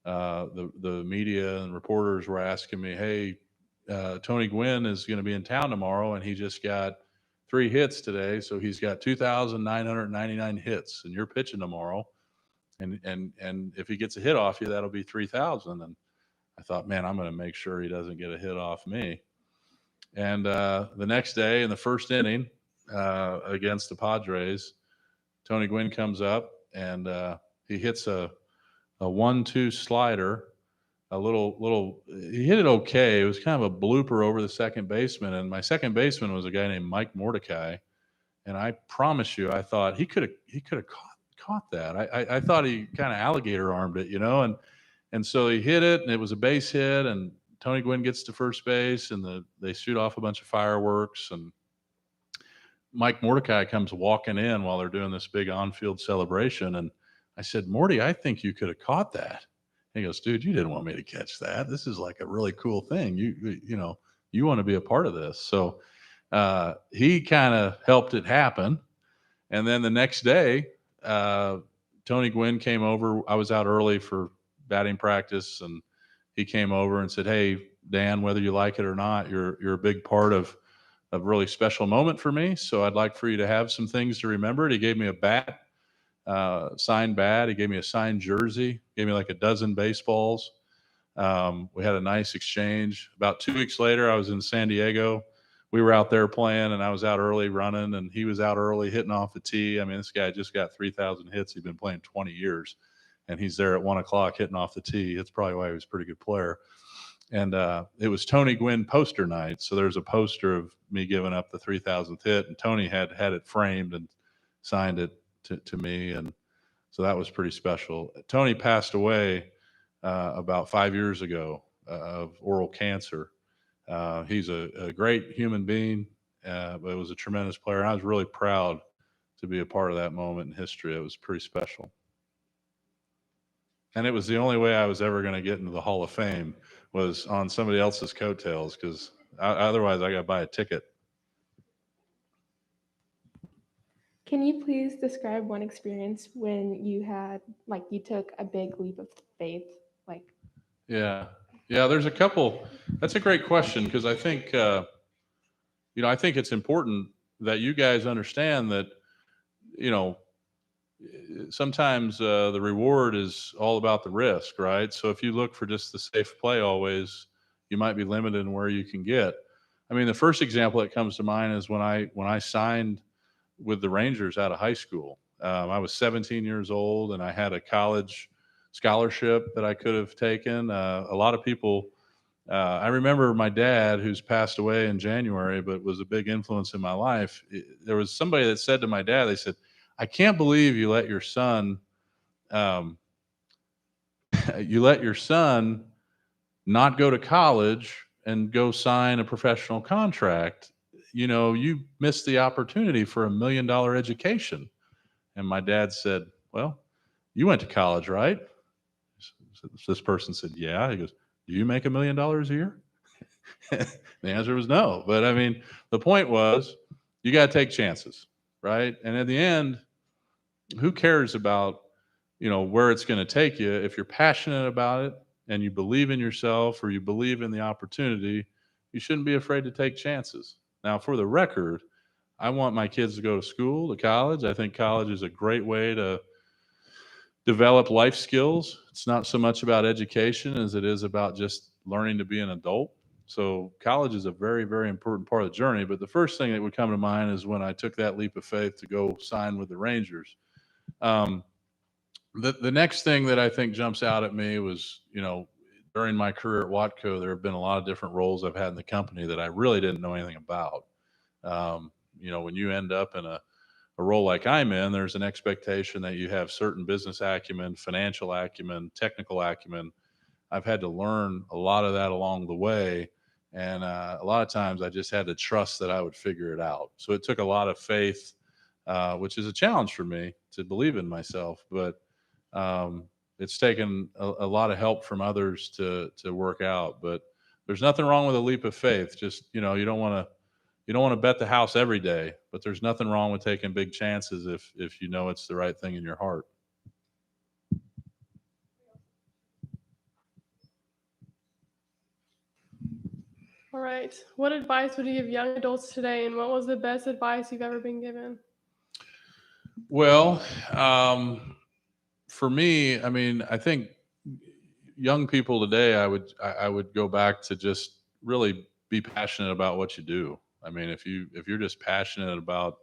the media and reporters were asking me, "Hey, Tony Gwynn is going to be in town tomorrow, and he just got 3 hits today, so he's got 2,999 hits, and you're pitching tomorrow, and if he gets a hit off you, that'll be 3,000." And I thought, man, I'm going to make sure he doesn't get a hit off me. And the next day in the first inning against the Padres, Tony Gwynn comes up and he hits a 1-2 slider, he hit it okay. It was kind of a blooper over the second baseman, and my second baseman was a guy named Mike Mordecai. And I promise you, I thought he could have caught that. I thought he kind of alligator armed it, and so he hit it, and it was a base hit, and Tony Gwynn gets to first base, and they shoot off a bunch of fireworks, and Mike Mordecai comes walking in while they're doing this big on-field celebration, and I said, "Morty, I think you could have caught that." He goes, "Dude, you didn't want me to catch that. This is like a really cool thing. You want to be a part of this." So he kind of helped it happen. And then the next day, Tony Gwynn came over. I was out early for batting practice, and he came over and said, "Hey, Dan, whether you like it or not, you're a big part of a really special moment for me. So I'd like for you to have some things to remember." He gave me a bat, signed bat. He gave me a signed jersey. Gave me like a dozen baseballs. We had a nice exchange. About 2 weeks later, I was in San Diego. We were out there playing, and I was out early running, and he was out early hitting off the tee. I mean, this guy just got 3,000 hits. He'd been playing 20 years, and he's there at 1 o'clock hitting off the tee. That's probably why he was a pretty good player. And it was Tony Gwynn poster night. So there's a poster of me giving up the 3,000th hit, and Tony had it framed and signed it to me. And so that was pretty special. Tony passed away about 5 years ago of oral cancer. He's a great human being, but was a tremendous player. And I was really proud to be a part of that moment in history. It was pretty special. And it was the only way I was ever going to get into the Hall of Fame was on somebody else's coattails, because otherwise I got to buy a ticket. Can you please describe one experience when you took a big leap of faith? Yeah, there's a couple. That's a great question, because I think, I think it's important that you guys understand that, sometimes the reward is all about the risk, right? So if you look for just the safe play always, you might be limited in where you can get. I mean, the first example that comes to mind is when I signed with the Rangers out of high school. I was 17 years old, and I had a college scholarship that I could have taken. A lot of people, I remember my dad, who's passed away in January, but was a big influence in my life. There was somebody that said to my dad, they said, "I can't believe you let your son, not go to college and go sign a professional contract. You missed the opportunity for $1 million education." And my dad said, "Well, you went to college, right?" So this person said, "Yeah." He goes, "Do you make $1 million a year?" The answer was no. But I mean, the point was, you got to take chances, right? And at the end, who cares about, where it's going to take you? If you're passionate about it and you believe in yourself or you believe in the opportunity, you shouldn't be afraid to take chances. Now, for the record, I want my kids to go to school, to college. I think college is a great way to develop life skills. It's not so much about education as it is about just learning to be an adult. So college is a very, very important part of the journey. But the first thing that would come to mind is when I took that leap of faith to go sign with the Rangers. The next thing that I think jumps out at me was, during my career at Watco, there have been a lot of different roles I've had in the company that I really didn't know anything about. When you end up in a role like I'm in, there's an expectation that you have certain business acumen, financial acumen, technical acumen. I've had to learn a lot of that along the way. And a lot of times I just had to trust that I would figure it out. So it took a lot of faith, which is a challenge for me to believe in myself. But it's taken a lot of help from others to work out. But there's nothing wrong with a leap of faith. Just, you don't want to bet the house every day, but there's nothing wrong with taking big chances if you know it's the right thing in your heart. All right. What advice would you give young adults today, and what was the best advice you've ever been given? Well, for me, I mean, I think young people today, I would go back to just really be passionate about what you do. I mean, if you're just passionate about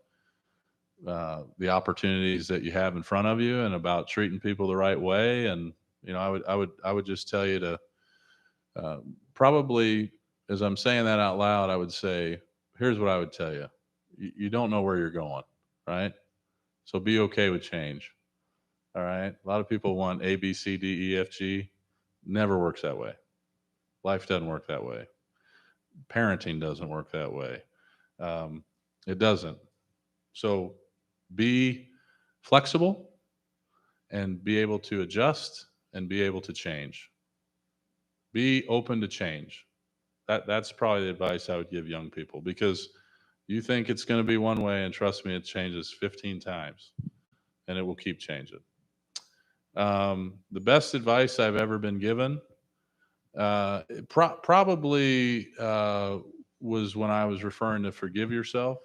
the opportunities that you have in front of you and about treating people the right way, and I would just tell you to probably, as I'm saying that out loud, I would say, here's what I would tell you. You don't know where you're going, right? So be okay with change. All right. A lot of people want A, B, C, D, E, F, G. Never works that way. Life doesn't work that way. Parenting doesn't work that way. It doesn't. So be flexible and be able to adjust and be able to change. Be open to change. That's probably the advice I would give young people, because you think it's going to be one way, and trust me, it changes 15 times and it will keep changing. The best advice I've ever been given Probably was when I was referring to forgive yourself.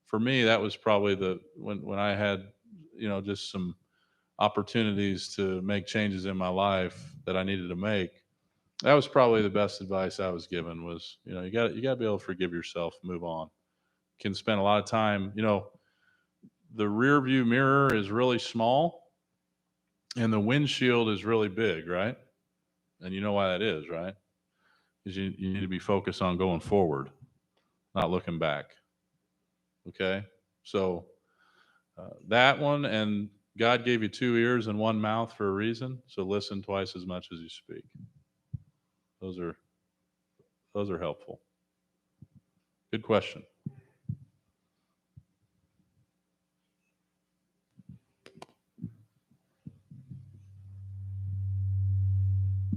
For me, that was probably when I had, just some opportunities to make changes in my life that I needed to make. That was probably the best advice I was given was, you got to be able to forgive yourself, move on. Can spend a lot of time, the rear view mirror is really small and the windshield is really big, right? And you know why that is, right? Because you need to be focused on going forward, not looking back. Okay. So that one, and God gave you 2 ears and 1 mouth for a reason. So listen twice as much as you speak. Those are helpful. Good question.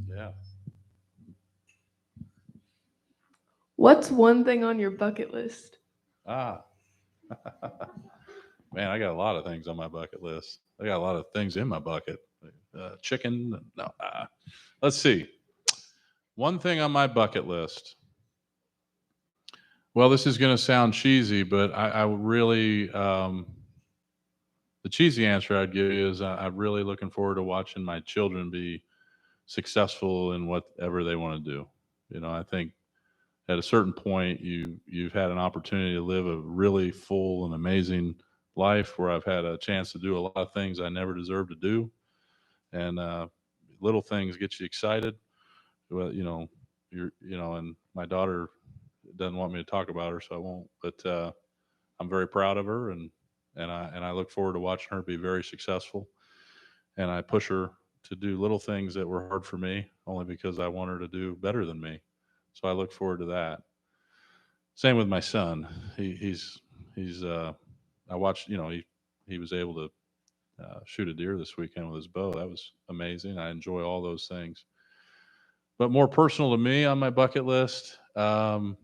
Yeah. What's one thing on your bucket list? Man, I got a lot of things on my bucket list. I got a lot of things in my bucket. Chicken. No. Let's see. One thing on my bucket list. Well, this is going to sound cheesy, but I really, the cheesy answer I'd give you is I'm really looking forward to watching my children be successful in whatever they want to do. I think at a certain point, you've had an opportunity to live a really full and amazing life where I've had a chance to do a lot of things I never deserved to do, and little things get you excited. Well, and my daughter doesn't want me to talk about her, so I won't. But I'm very proud of her, and I look forward to watching her be very successful. And I push her to do little things that were hard for me, only because I want her to do better than me. So I look forward to that. Same with my son. He's I watched. He was able to shoot a deer this weekend with his bow. That was amazing. I enjoy all those things. But more personal to me on my bucket list, most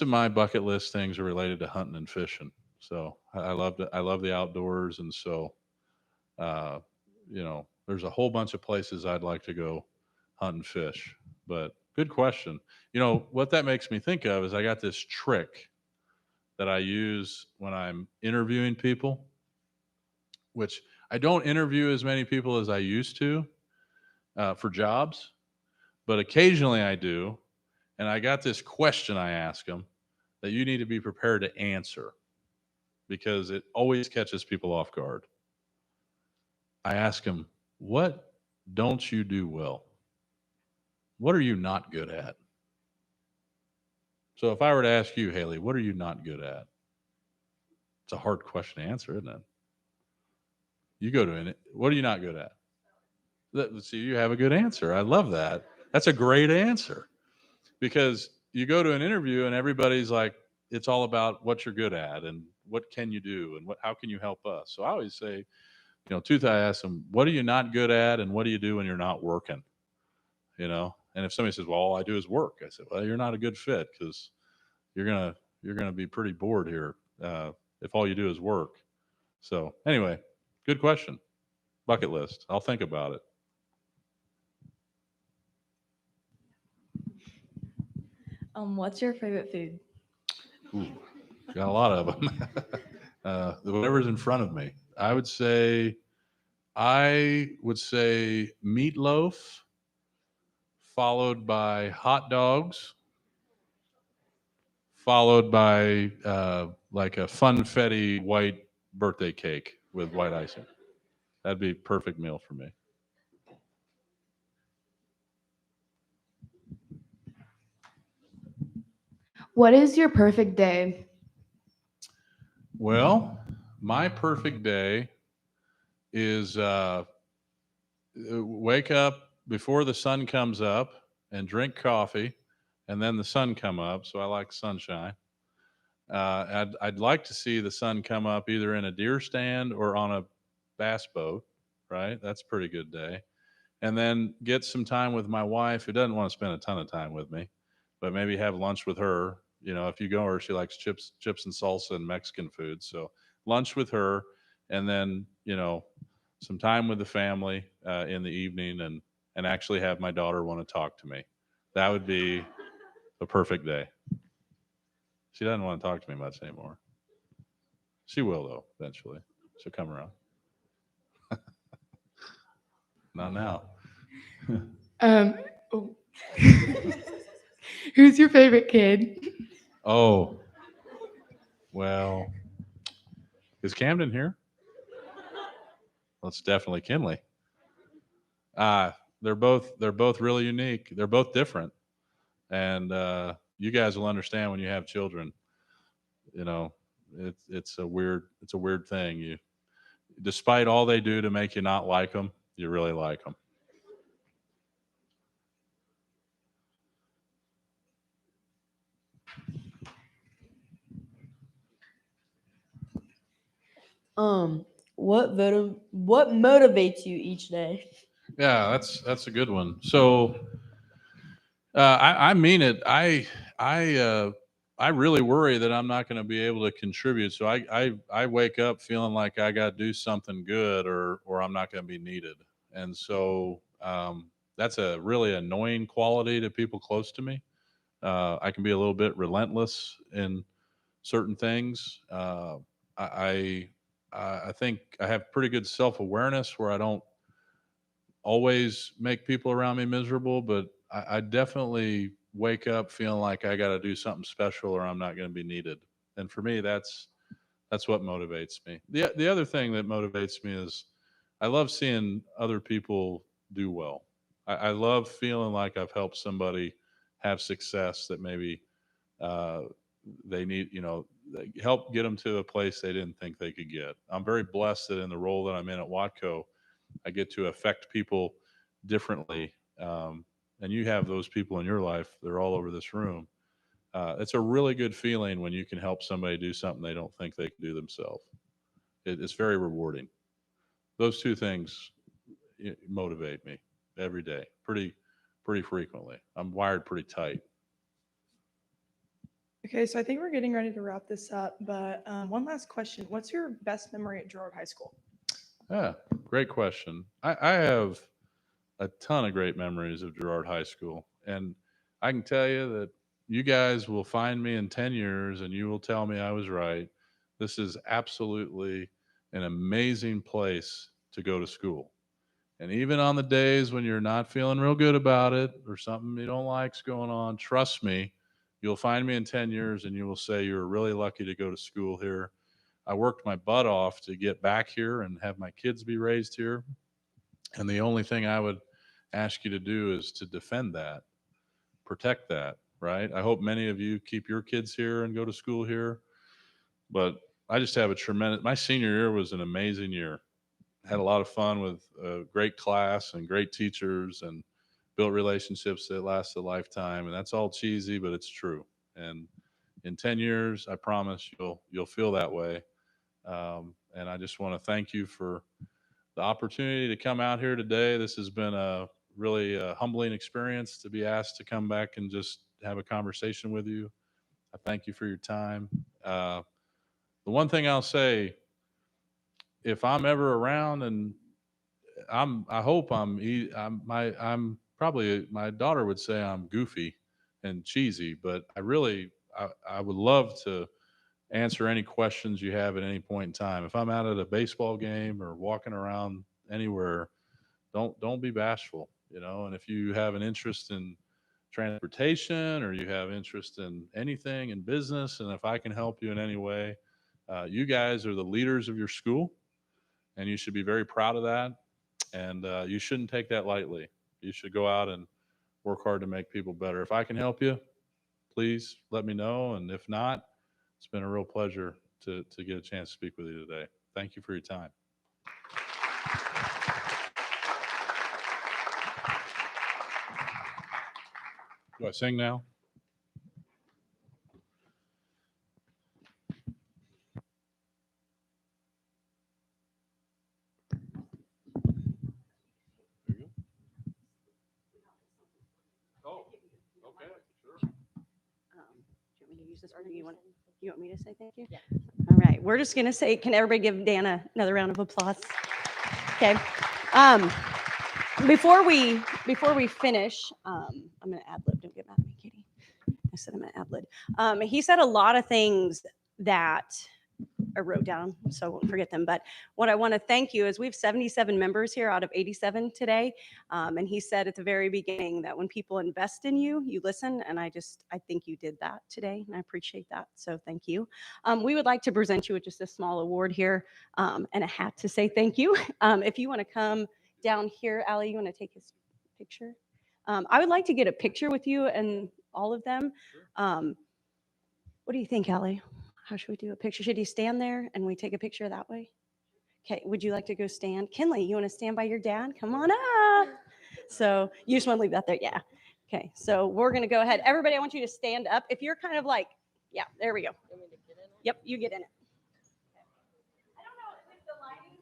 of my bucket list things are related to hunting and fishing. So I love the outdoors, and so there's a whole bunch of places I'd like to go hunt and fish. But good question. What that makes me think of is I got this trick that I use when I'm interviewing people, which I don't interview as many people as I used to for jobs, but occasionally I do. And I got this question I ask them that you need to be prepared to answer because it always catches people off guard. I ask them, what don't you do well? What are you not good at? So if I were to ask you, Haley, what are you not good at? It's a hard question to answer, isn't it? You go to it. What are you not good at? Let's see, you have a good answer. I love that. That's a great answer because you go to an interview and everybody's like, it's all about what you're good at and what can you do and how can you help us? So I always say, I ask them, what are you not good at and what do you do when you're not working? And if somebody says, well, all I do is work, I said, well, you're not a good fit because you're gonna be pretty bored here if all you do is work. So anyway, good question. Bucket list. I'll think about it. What's your favorite food? Ooh, got a lot of them. Whatever's in front of me. I would say meatloaf, followed by hot dogs, followed by like a funfetti white birthday cake with white icing. That'd be a perfect meal for me. What is your perfect day? Well, my perfect day is wake up before the sun comes up and drink coffee, and then the sun come up. So I like sunshine. I'd like to see the sun come up either in a deer stand or on a bass boat, right? That's a pretty good day. And then get some time with my wife, who doesn't want to spend a ton of time with me, but maybe have lunch with her. If you go her, she likes chips and salsa and Mexican food. So lunch with her, and then some time with the family in the evening, and and actually have my daughter want to talk to me. That would be a perfect day. She doesn't want to talk to me much anymore. She will, though, eventually. She'll come around. Not now. Oh. Who's your favorite kid? Oh, well, is Camden here? Well, it's definitely Kinley. They're both really unique. They're both different, and you guys will understand when you have children. You know, it's a weird thing. Despite all they do to make you not like them, you really like them. What motivates you each day? Yeah, that's a good one. So, I mean it. I really worry that I'm not going to be able to contribute. So I wake up feeling like I got to do something good, or I'm not going to be needed. And so that's a really annoying quality to people close to me. I can be a little bit relentless in certain things. I think I have pretty good self-awareness where I don't always make people around me miserable, but I definitely wake up feeling like I got to do something special or I'm not going to be needed. And for me, that's what motivates me. The other thing that motivates me is I love seeing other people do well. I love feeling like I've helped somebody have success that maybe they need, help get them to a place they didn't think they could get. I'm very blessed that in the role that I'm in at Watco, I get to affect people differently. And you have those people in your life. They're all over this room. It's a really good feeling when you can help somebody do something they don't think they can do themselves. It's very rewarding. Those two things motivate me every day, pretty frequently. I'm wired pretty tight. Okay, so I think we're getting ready to wrap this up, but one last question. What's your best memory at Girard High School? Yeah, great question. I have a ton of great memories of Girard High School. And I can tell you that you guys will find me in 10 years and you will tell me I was right. This is absolutely an amazing place to go to school. And even on the days when you're not feeling real good about it or something you don't like's going on, trust me, you'll find me in 10 years and you will say you were really lucky to go to school here. I worked my butt off to get back here and have my kids be raised here. And the only thing I would ask you to do is to defend that, protect that, right? I hope many of you keep your kids here and go to school here. But I just have my senior year was an amazing year. Had a lot of fun with a great class and great teachers and built relationships that last a lifetime. And that's all cheesy, but it's true. And in 10 years, I promise you'll feel that way. And I just want to thank you for the opportunity to come out here today. This has been a really humbling experience to be asked to come back and just have a conversation with you. I thank you for your time. The one thing I'll say, if I'm ever around, and I hope I'm probably, my daughter would say I'm goofy and cheesy, but I would love to answer any questions you have at any point in time. If I'm out at a baseball game or walking around anywhere, don't be bashful, and if you have an interest in transportation or you have interest in anything in business, and if I can help you in any way, you guys are the leaders of your school and you should be very proud of that. And you shouldn't take that lightly. You should go out and work hard to make people better. If I can help you, please let me know. And if not, it's been a real pleasure to get a chance to speak with you today. Thank you for your time. Do I sing now? There you go. Oh, okay, sure. Do you want me to use this, or do you want me to say thank you? Yeah. All right. We're just going to say, can everybody give Dana another round of applause? Okay. before we finish, I'm gonna ad lib. Don't get mad at me, Katie. I said I'm gonna ad lib. He said a lot of things that I wrote down, so I won't forget them. But what I want to thank you is we have 77 members here out of 87 today. And he said at the very beginning that when people invest in you, you listen. And I think you did that today, and I appreciate that. So thank you. We would like to present you with just a small award here and a hat to say thank you. If you want to come down here, Allie, you want to take his picture? I would like to get a picture with you and all of them. What do you think, Allie? How should we do a picture? Should you stand there and we take a picture that way? Okay, would you like to go stand? Kinley, you want to stand by your dad? Come on up. So you just want to leave that there? Yeah. Okay, so we're going to go ahead. Everybody, I want you to stand up. If you're kind of like, yeah, there we go. Yep, you get in it. I don't know if the lighting.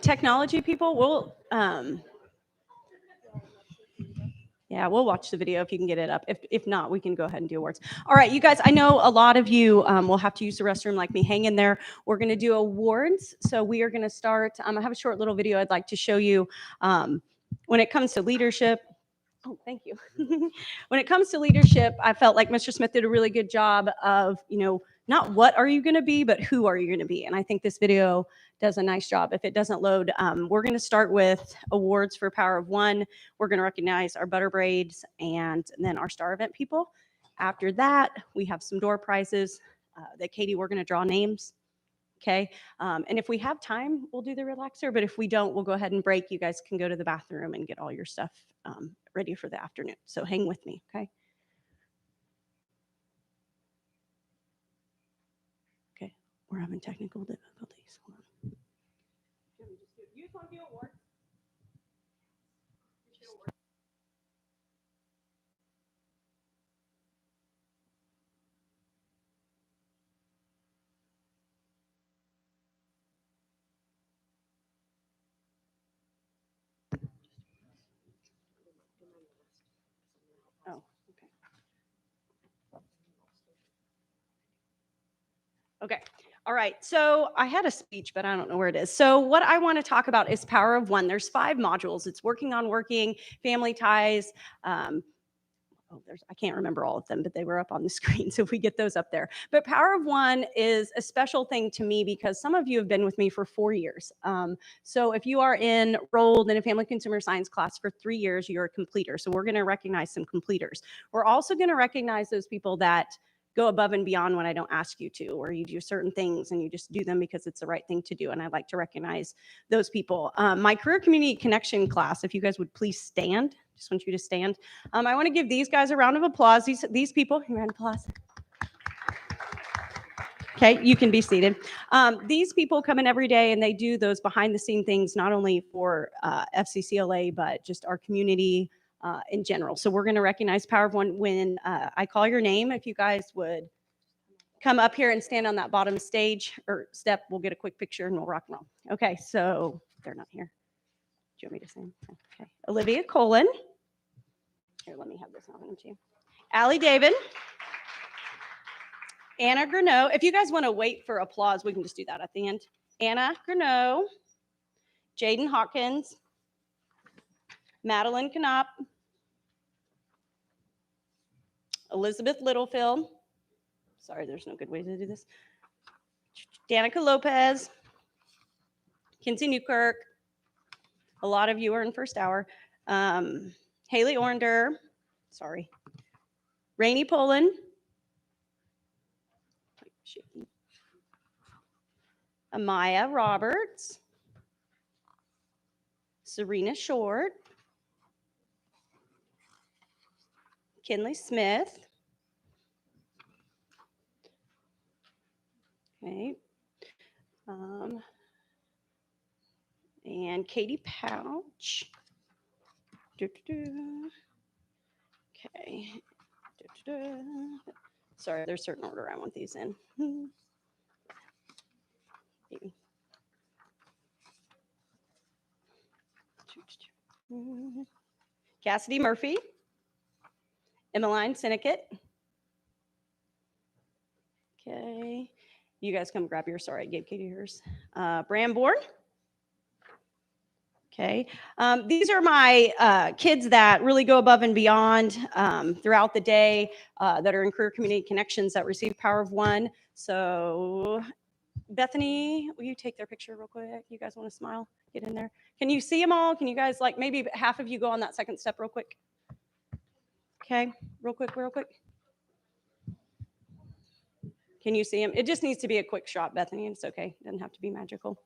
Technology people, we'll watch the video if you can get it up. If not, we can go ahead and do awards. All right, you guys, I know a lot of you will have to use the restroom like me. Hang in there. We're going to do awards. So we are going to start. I have a short little video I'd like to show you when it comes to leadership. Oh, thank you. When it comes to leadership, I felt like Mr. Smith did a really good job of, not what are you going to be, but who are you going to be? And I think this video does a nice job. If it doesn't load, we're going to start with awards for Power of One. We're going to recognize our Butter Braids and then our Star Event people. After that, we have some door prizes that Katie, we're going to draw names. Okay. And if we have time, we'll do the relaxer. But if we don't, we'll go ahead and break. You guys can go to the bathroom and get all your stuff ready for the afternoon. So hang with me. Okay. Okay. We're having technical difficulties. Hold on. You just want to do awards? All right, so I had a speech, but I don't know where it is. So what I want to talk about is Power of One. There's 5 modules. It's working on working, family ties. I can't remember all of them, but they were up on the screen. So if we get those up there. But Power of One is a special thing to me because some of you have been with me for 4 years. So if you are enrolled in a family consumer science class for 3 years, you're a completer. So we're going to recognize some completers. We're also going to recognize those people that go above and beyond when I don't ask you to, or you do certain things and you just do them because it's the right thing to do. And I'd like to recognize those people. My career community connection class, if you guys would please stand, just want you to stand. I want to give these guys a round of applause. These people, round of applause. Okay, you can be seated. These people come in every day and they do those behind the scene things, not only for FCCLA, but just our community in general. So we're going to recognize Power of One when I call your name. If you guys would come up here and stand on that bottom stage or step, we'll get a quick picture and we'll rock and roll. Okay, so they're not here. Do you want me to sing? Okay, Olivia Colin. Here, let me have this on to you. Allie David. Anna Greneau. If you guys want to wait for applause, we can just do that at the end. Anna Greneau. Jaden Hawkins. Madeline Knopp. Elizabeth Littlefield. Sorry, there's no good way to do this. Danica Lopez. Kinsey Newkirk. A lot of you are in first hour. Haley Ornder. Sorry. Rainey Poland. Amaya Roberts. Serena Short. Kinley Smith. Okay. And Katie Pouch. Okay. Sorry, there's a certain order I want these in. Cassidy Murphy. Emmeline Sinnekit. Okay. You guys come grab yours. Sorry, I gave Katie hers. Bramborn. Okay. These are my kids that really go above and beyond throughout the day that are in career community connections that receive Power of One. So Bethany, will you take their picture real quick? You guys want to smile? Get in there. Can you see them all? Can you guys, like, maybe half of you go on that second step real quick? Okay, real quick. Can you see them? It just needs to be a quick shot, Bethany. It's okay. It doesn't have to be magical.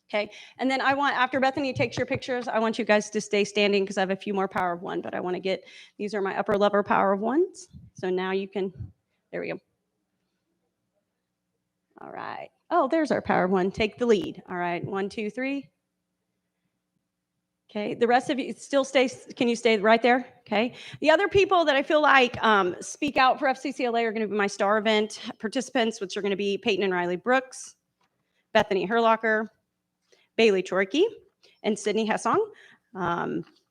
Okay, and then I want, after Bethany takes your pictures, I want you guys to stay standing because I have a few more Power of One, but I want to get, these are my upper level Power of Ones. So now you can, there we go. All right. Oh, there's our Power of One. Take the lead. All right, 1, 2, 3. Okay, the rest of you still stay, can you stay right there? Okay, the other people that I feel like speak out for FCCLA are going to be my STAR event participants, which are going to be Peyton and Riley Brooks, Bethany Herlocker, Bailey Chorkey, and Sydney Hessong.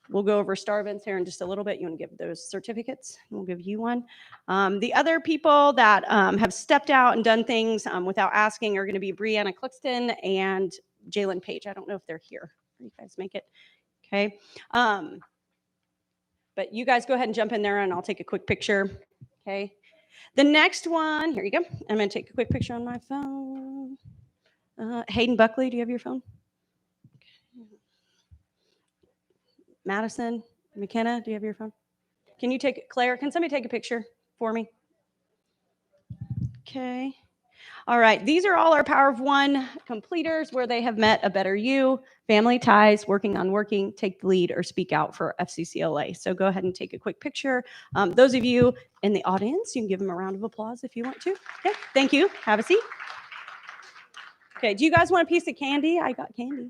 We'll go over STAR events here in just a little bit. You want to give those certificates? We'll give you one. The other people that have stepped out and done things without asking are going to be Brianna Clixton and Jalen Page. I don't know if they're here. You guys make it. Okay. But you guys go ahead and jump in there and I'll take a quick picture. Okay. The next one, here you go. I'm going to take a quick picture on my phone. Hayden Buckley, do you have your phone? Madison, McKenna, do you have your phone? Can you take it? Claire, can somebody take a picture for me? Okay. All right. These are all our Power of One completers where they have met a better you, family ties, working on working, take the lead, or speak out for FCCLA. So go ahead and take a quick picture. Those of you in the audience, you can give them a round of applause if you want to. Okay. Thank you. Have a seat. Okay. Do you guys want a piece of candy? I got candy.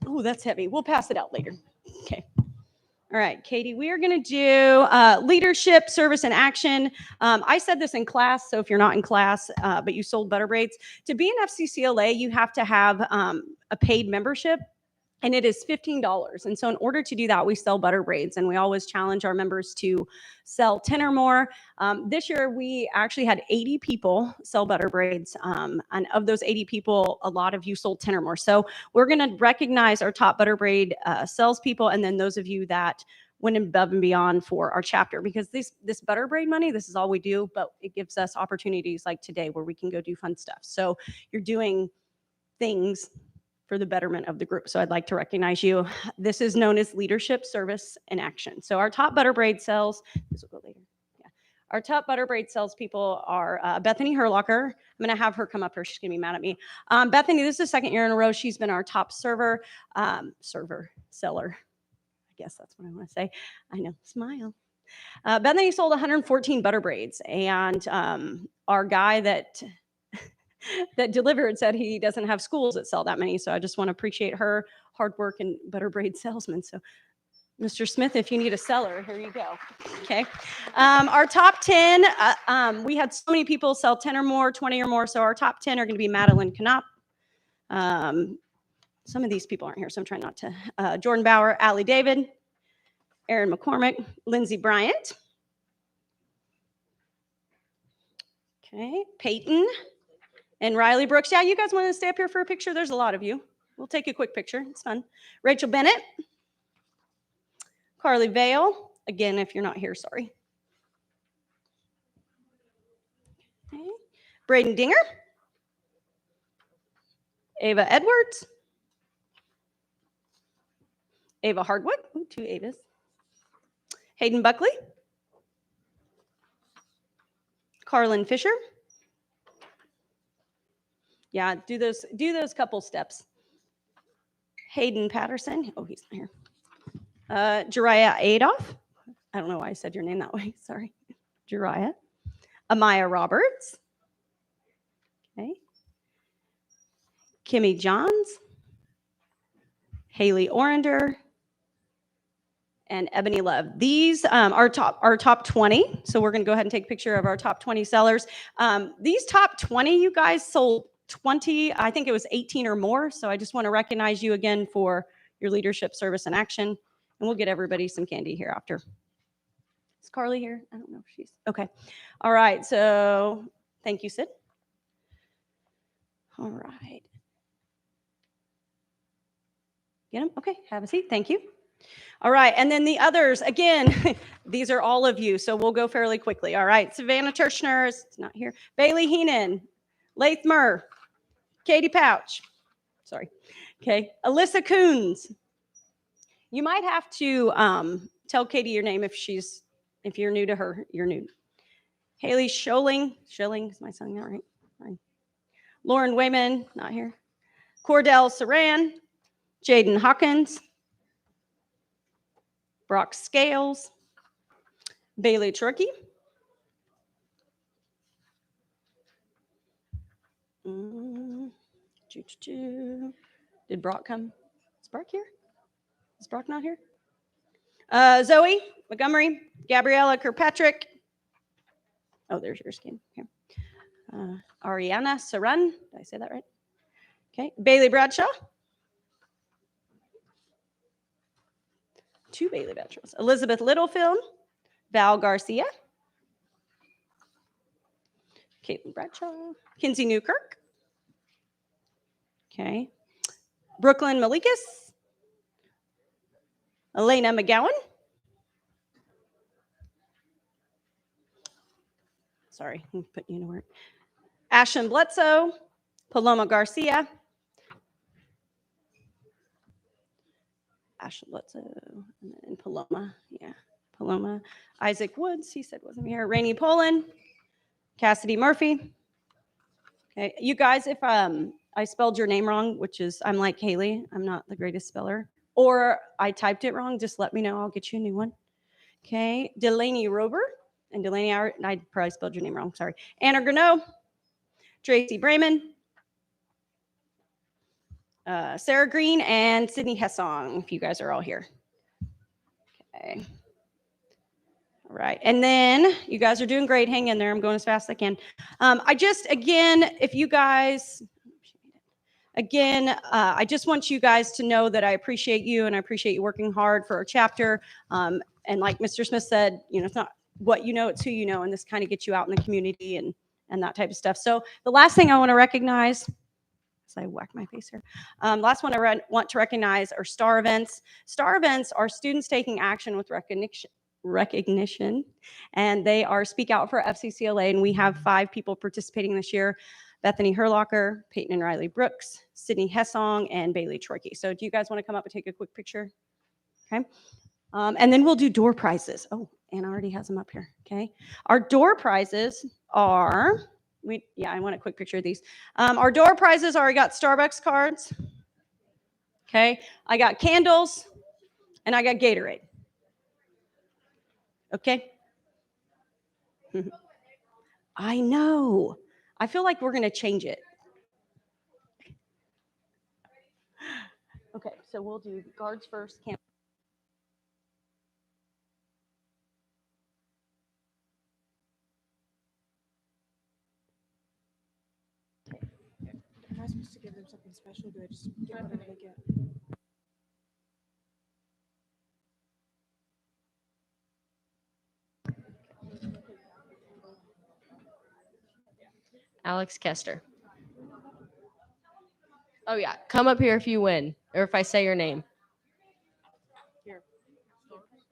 Oh, that's heavy. We'll pass it out later. Okay. All right, Katie, we are going to do leadership, service, and action. I said this in class, so if you're not in class, but you sold butter braids, to be an FCCLA, you have to have a paid membership. and it is $15. And so in order to do that, we sell butter braids, and we always challenge our members to sell 10 or more. This year, we actually had 80 people sell butter braids. And of those 80 people, a lot of you sold 10 or more. So we're going to recognize our top butter braid salespeople, and then those of you that went above and beyond for our chapter, because this butter braid money, this is all we do, but it gives us opportunities like today where we can go do fun stuff. So you're doing things for the betterment of the group. So I'd like to recognize you. This is known as leadership, service, and action. So our top butter braid sales, this will go later. Yeah. Our top butter braid salespeople are Bethany Herlocker. I'm going to have her come up here. She's going to be mad at me. Bethany, this is the second year in a row. She's been our top seller. I guess that's what I want to say. I know, smile. Bethany sold 114 butter braids, and our guy that delivered said he doesn't have schools that sell that many. So I just want to appreciate her hard work and butter braid salesman. So Mr. Smith, if you need a seller, here you go. Okay. Our top 10, we had so many people sell 10 or more, 20 or more. So our top 10 are going to be Madeline Knopp. Some of these people aren't here, so I'm trying not to. Jordan Bauer, Allie David, Aaron McCormick, Lindsay Bryant. Okay, Peyton and Riley Brooks. Yeah, you guys want to stay up here for a picture? There's a lot of you. We'll take a quick picture. It's fun. Rachel Bennett. Carly Vale. Again, if you're not here, sorry. Okay. Braden Dinger. Ava Edwards. Ava Hardwood. Ooh, 2 Avas. Hayden Buckley. Carlin Fisher. Yeah, do those couple steps. Hayden Patterson. Oh, he's not here. Jariah Adolph. I don't know why I said your name that way. Sorry. Jariah. Amaya Roberts. Okay. Kimmy Johns. Haley Orender. And Ebony Love. These are top 20. So we're going to go ahead and take a picture of our top 20 sellers. These top 20, you guys sold 20, I think it was 18 or more. So I just want to recognize you again for your leadership, service, and action. And we'll get everybody some candy here after. Is Carly here? I don't know if she's, okay. All right, so thank you, Sid. All right. Get them? Okay, have a seat, thank you. All right, and then the others, again, these are all of you, so we'll go fairly quickly. All right, Savannah Tirschner is not here. Bailey Heenan, Laith Murr, Katie Pouch, sorry. Okay, Alyssa Coons. You might have to tell Katie your name if you're new to her, you're new. Haley Scholing, is my son not right? Fine. Lauren Wayman, not here. Cordell Saran, Jaden Hawkins, Brock Scales, Bailey Turkey, did Brock come? Is Brock here? Is Brock not here? Zoe Montgomery, Gabriella Kirkpatrick. Oh, there's your skin. Here. Ariana Saran. Did I say that right? Okay. Bailey Bradshaw. 2 Bailey Bradshaws. Elizabeth Littlefield. Val Garcia. Caitlin Bradshaw. Kinsey Newkirk. Okay. Brooklyn Malikas. Elena McGowan. Sorry, I'm putting you to work. Ashlyn Bledsoe. Paloma Garcia. Ashlyn Bledsoe and Paloma. Yeah, Paloma. Isaac Woods, he said wasn't here. Rainey Poland. Cassidy Murphy. Okay, you guys, if I spelled your name wrong, which is, I'm like Haley, I'm not the greatest speller, or I typed it wrong, just let me know. I'll get you a new one. Okay, Delaney Rober. And Delaney, I probably spelled your name wrong, sorry. Anna Greneau. Tracy Brayman. Sarah Green and Sydney Hessong, if you guys are all here. Okay. All right. And then you guys are doing great. Hang in there. I'm going as fast as I can. Again, if you guys, again, I just want you guys to know that I appreciate you and I appreciate you working hard for our chapter. And like Mr. Smith said, it's not what you know, it's who you know, and this kind of gets you out in the community and that type of stuff. So the last thing I want to recognize, as I whack my face here, last one I want to recognize are STAR events. STAR events are students taking action with recognition, and they are Speak Out for FCCLA, and we have 5 people participating this year: Bethany Herlocker, Peyton and Riley Brooks, Sydney Hessong, and Bailey Troike. So do you guys want to come up and take a quick picture? Okay. And then we'll do door prizes. Oh, Anna already has them up here. Okay. Our door prizes are, I want a quick picture of these. Our door prizes are, I got Starbucks cards. Okay. I got candles and I got Gatorade. Okay. I know. I feel like we're going to change it. Okay. So we'll do guards first. Am I supposed to give them something special? Do I just get whatever they get? Alex Kester. Oh yeah, come up here if you win, or if I say your name. Here.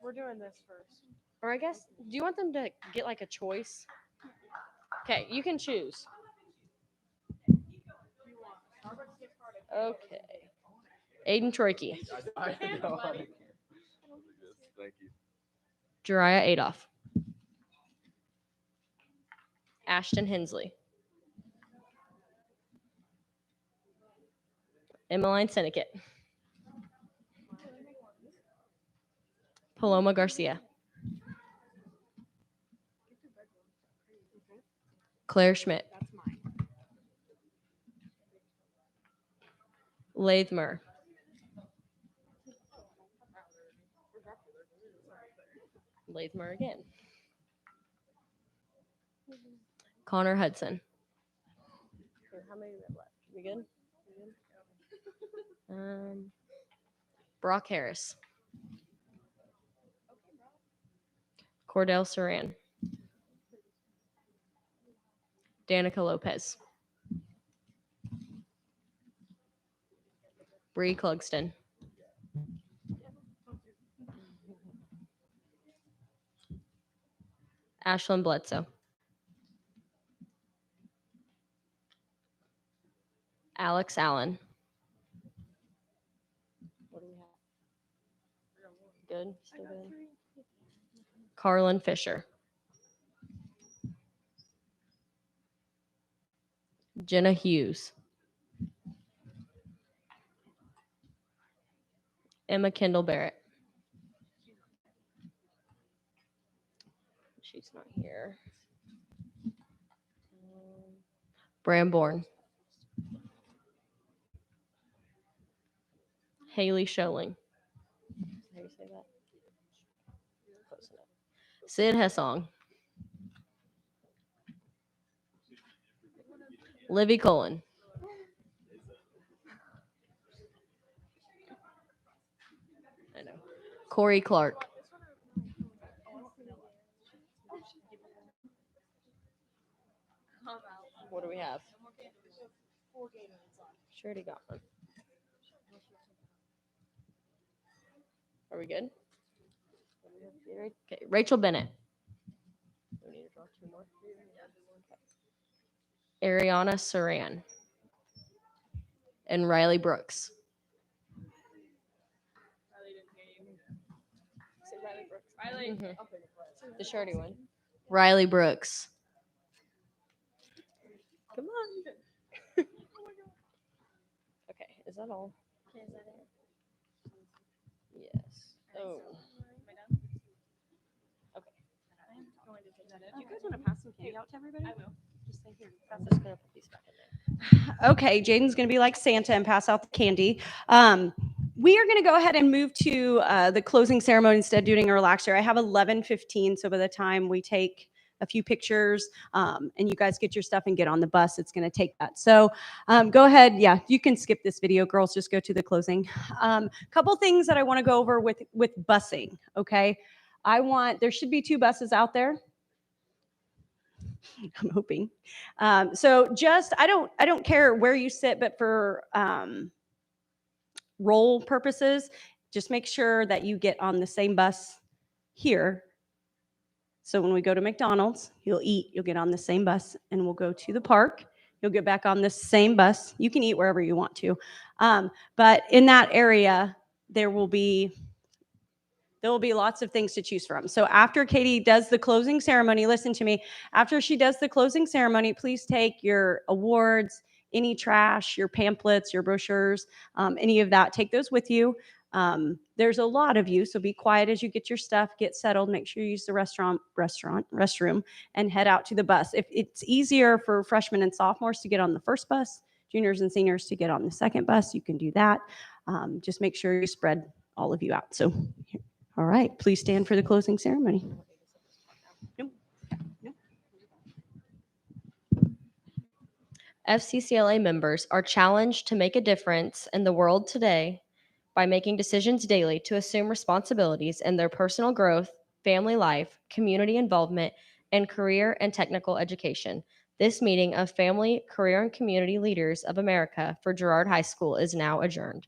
We're doing this first. Or I guess, do you want them to get like a choice? Okay, you can choose. Okay. Aiden Troike. Thank you. Jariah Adolph. Ashton Hensley. Emmeline Syndicate. Paloma Garcia. Claire Schmidt. That's mine. Lathmer. Lathmer again. Connor Hudson. Okay, how many do we have left? We good? Brock Harris. Cordell Saran. Danica Lopez. Bree Clugston. Ashlyn Bledsoe. Alex Allen. What do we have? Good? Still good? Carlin Fisher. Jenna Hughes. Emma Kendall Barrett. She's not here. Bram Bourne. Haley Scholing. How do you say that? Close enough. Sid Hessong. Livy Cullen. I know. Corey Clark. What do we have? Sure already got one. Are we good? Okay, Rachel Bennett. We need to draw 2 more. Okay. Ariana Saran. And Riley Brooks. Riley. Mhm. The shorty one. Riley Brooks. Come on. Okay, is that all? Yes. Oh. Okay. Do you guys want to pass some candy out to everybody? I will. Just say here. I'm just gonna put these back in there. Okay, Jaden's going to be like Santa and pass out the candy. We are going to go ahead and move to the closing ceremony instead of doing a relaxer. I have 11:15, so by the time we take a few pictures, and you guys get your stuff and get on the bus. It's going to take that. So go ahead. Yeah, you can skip this video, girls. Just go to the closing. Couple things that I want to go over with busing. Okay, there should be 2 buses out there. I'm hoping. So just I don't care where you sit, but for role purposes, just make sure that you get on the same bus here. So when we go to McDonald's, you'll eat, you'll get on the same bus, and we'll go to the park. You'll get back on the same bus. You can eat wherever you want to. But in that area, there will be lots of things to choose from. So after Katie does the closing ceremony, listen to me, after she does the closing ceremony, please take your awards, any trash, your pamphlets, your brochures, any of that, take those with you. There's a lot of you, so be quiet as you get your stuff, get settled, make sure you use the restroom, and head out to the bus. If it's easier for freshmen and sophomores to get on the first bus, juniors and seniors to get on the second bus, you can do that. Just make sure you spread all of you out. So, all right, please stand for the closing ceremony. FCCLA members are challenged to make a difference in the world today by making decisions daily to assume responsibilities in their personal growth, family life, community involvement, and career and technical education. This meeting of Family, Career, and Community Leaders of America for Girard High School is now adjourned.